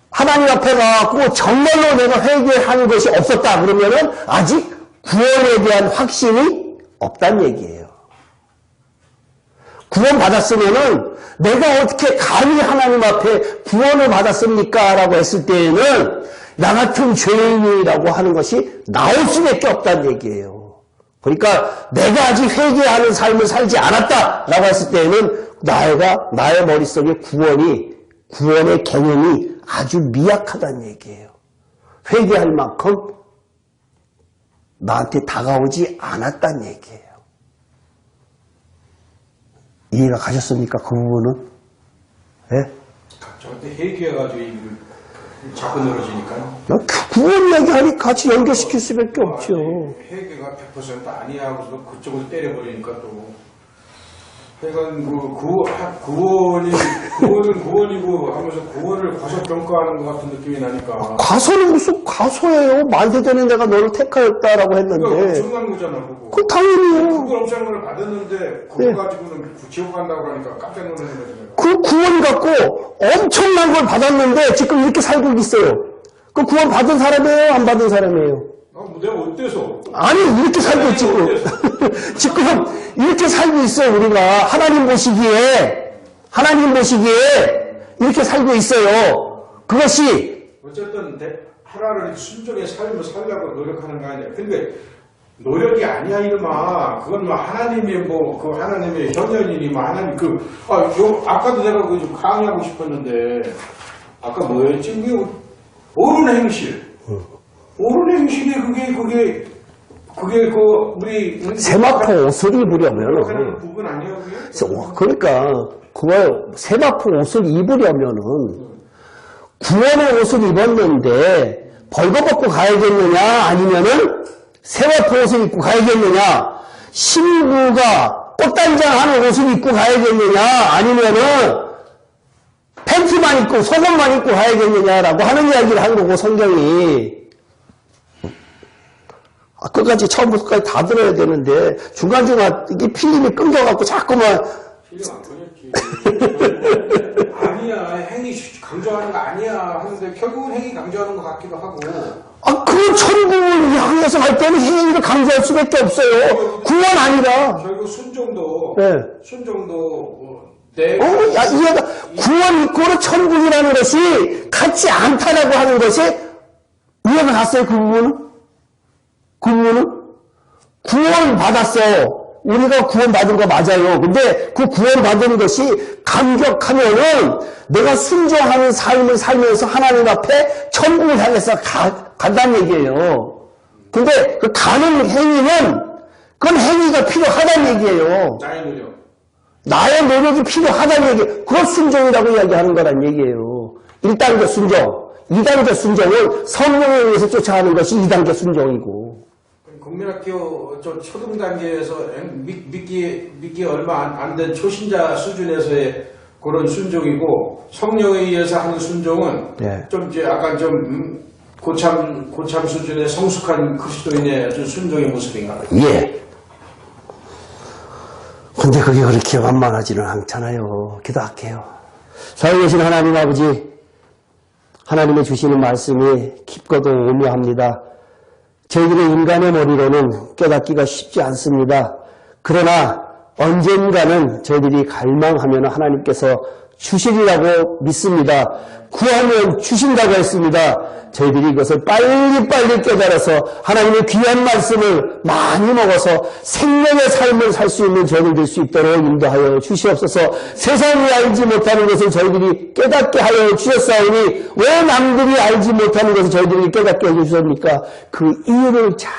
하나님 앞에 나왔고 정말로 내가 회개하는 것이 없었다. 그러면은 아직 구원에 대한 확신이 없다는 얘기예요. 구원 받았으면은 내가 어떻게 감히 하나님 앞에 구원을 받았습니까? 라고 했을 때에는 나 같은 죄인이라고 하는 것이 나올 수밖에 없다는 얘기예요. 그러니까 내가 아직 회개하는 삶을 살지 않았다 라고 했을 때에는 나의 머릿속에 구원의 개념이 아주 미약하다는 얘기예요. 회개할 만큼 나한테 다가오지 않았다는 얘기예요. 이해가 가셨습니까? 그 부분은? 예? 저한테 회개해가지고 자꾸 늘어지니까요. 구원 얘기하니 같이 연결시킬 수밖에 없죠. 회개가 100% 아니야 하고서 그쪽을 때려버리니까 또 하여간 구원은 구원이고 하면서 구원을 과소평가하는 것 같은 느낌이 나니까. 과소는 무슨 과소예요. 말도 되는 내가 너를 택하였다라고 그거 했는데. 엄청난 거잖아 그거. 그 당연히요. 그걸 엄청난 걸 받았는데 그거 네. 가지고는 지옥 간다고 하니까 깜짝 놀라는 거지 내가. 그 구원 갖고 엄청난 걸 받았는데 지금 이렇게 살고 있어요. 그 구원 받은 사람이에요? 안 받은 사람이에요? 내가 어때서? 아니 이렇게 살고 지금. 지금 이렇게 살고 있어요. 우리가 하나님 보시기에 이렇게 살고 있어요. 그것이 어쨌든 하나를 순종의 삶을 살려고 노력하는 거 아니야. 근데 노력이 아니야 이놈아. 그건 뭐 하나님의 그 하나님의 현현이니 뭐 하나님 아까도 내가 좀 강의하고 싶었는데 아까 뭐였지? 옳은 행실. 옳은 행실이 그게 우리 세마포 옷을 입으려면은 하는 부분 아니야 그게? 그러니까 그거 세마포 옷을 입으려면은 구원의 옷을 입었는데 벌거벗고 가야겠느냐 아니면은 세마포 옷을 입고 가야겠느냐 신부가 꽃단장하는 옷을 입고 가야겠느냐 아니면은 팬티만 입고 속옷만 입고 가야겠느냐라고 하는 이야기를 한 거고 성경이 끝까지 처음부터까지 다 들어야 되는데 중간중간 이게 필름이 끊겨갖고 자꾸만 필름 안 끊었지. 아니야, 행위 강조하는 거 아니야 하는데 결국은 행위 강조하는 것 같기도 하고. 그 천국을 향해서 갈 때는 행위를 강조할 수밖에 없어요. 구원 아니라. 결국 순종도 네. 이해가 구원 이꼬르 천국이라는 것이 같지 않다라고 하는 것이 이해가 갔어요, 그 부분은? 그 부분은? 구원 받았어. 우리가 구원 받은 거 맞아요. 근데 그 구원 받은 것이 감격하면은 내가 순종하는 삶을 살면서 하나님 앞에 천국을 향해서 간다는 얘기예요. 근데 그 가는 행위는 그건 행위가 필요하다는 얘기예요. 나의 노력이 필요하다는 얘기, 그걸 순종이라고 이야기하는 거란 얘기예요. 1단계 순종, 2단계 순종은 성령에 의해서 쫓아가는 것이 2단계 순종이고. 국민학교 초등 단계에서 믿기 얼마 안 된 초신자 수준에서의 그런 순종이고, 성령에 의해서 하는 순종은 네. 좀 이제 약간 좀 고참 수준의 성숙한 그리스도인의 어떤 순종의 모습인가? 예. 근데 그게 그렇게 완만하지는 않잖아요. 기도할게요. 살아계신 하나님 아버지, 하나님의 주시는 말씀이 깊고도 오묘합니다. 저희들의 인간의 머리로는 깨닫기가 쉽지 않습니다. 그러나 언젠가는 저희들이 갈망하면 하나님께서 주시리라고 믿습니다. 구하면 주신다고 했습니다. 저희들이 이것을 빨리빨리 깨달아서 하나님의 귀한 말씀을 많이 먹어서 생명의 삶을 살 수 있는 저희들 될 수 있도록 인도하여 주시옵소서. 세상이 알지 못하는 것을 저희들이 깨닫게 하여 주셨사오니 왜 남들이 알지 못하는 것을 저희들이 깨닫게 해주셨습니까? 그 이유를 잘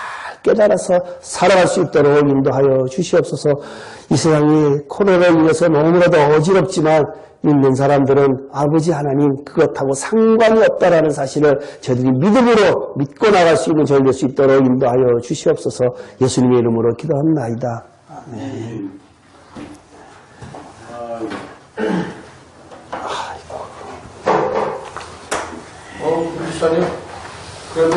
깨달아서 살아갈 수 있도록 인도하여 주시옵소서. 이 세상이 코로나로 인해서 너무나도 어지럽지만 믿는 사람들은 아버지 하나님 그것하고 상관이 없다라는 사실을 저희들이 믿음으로 믿고 나갈 수 있는 저희 될 수 있도록 인도하여 주시옵소서. 예수님의 이름으로 기도합나이다. 아멘. 목사님, 그래도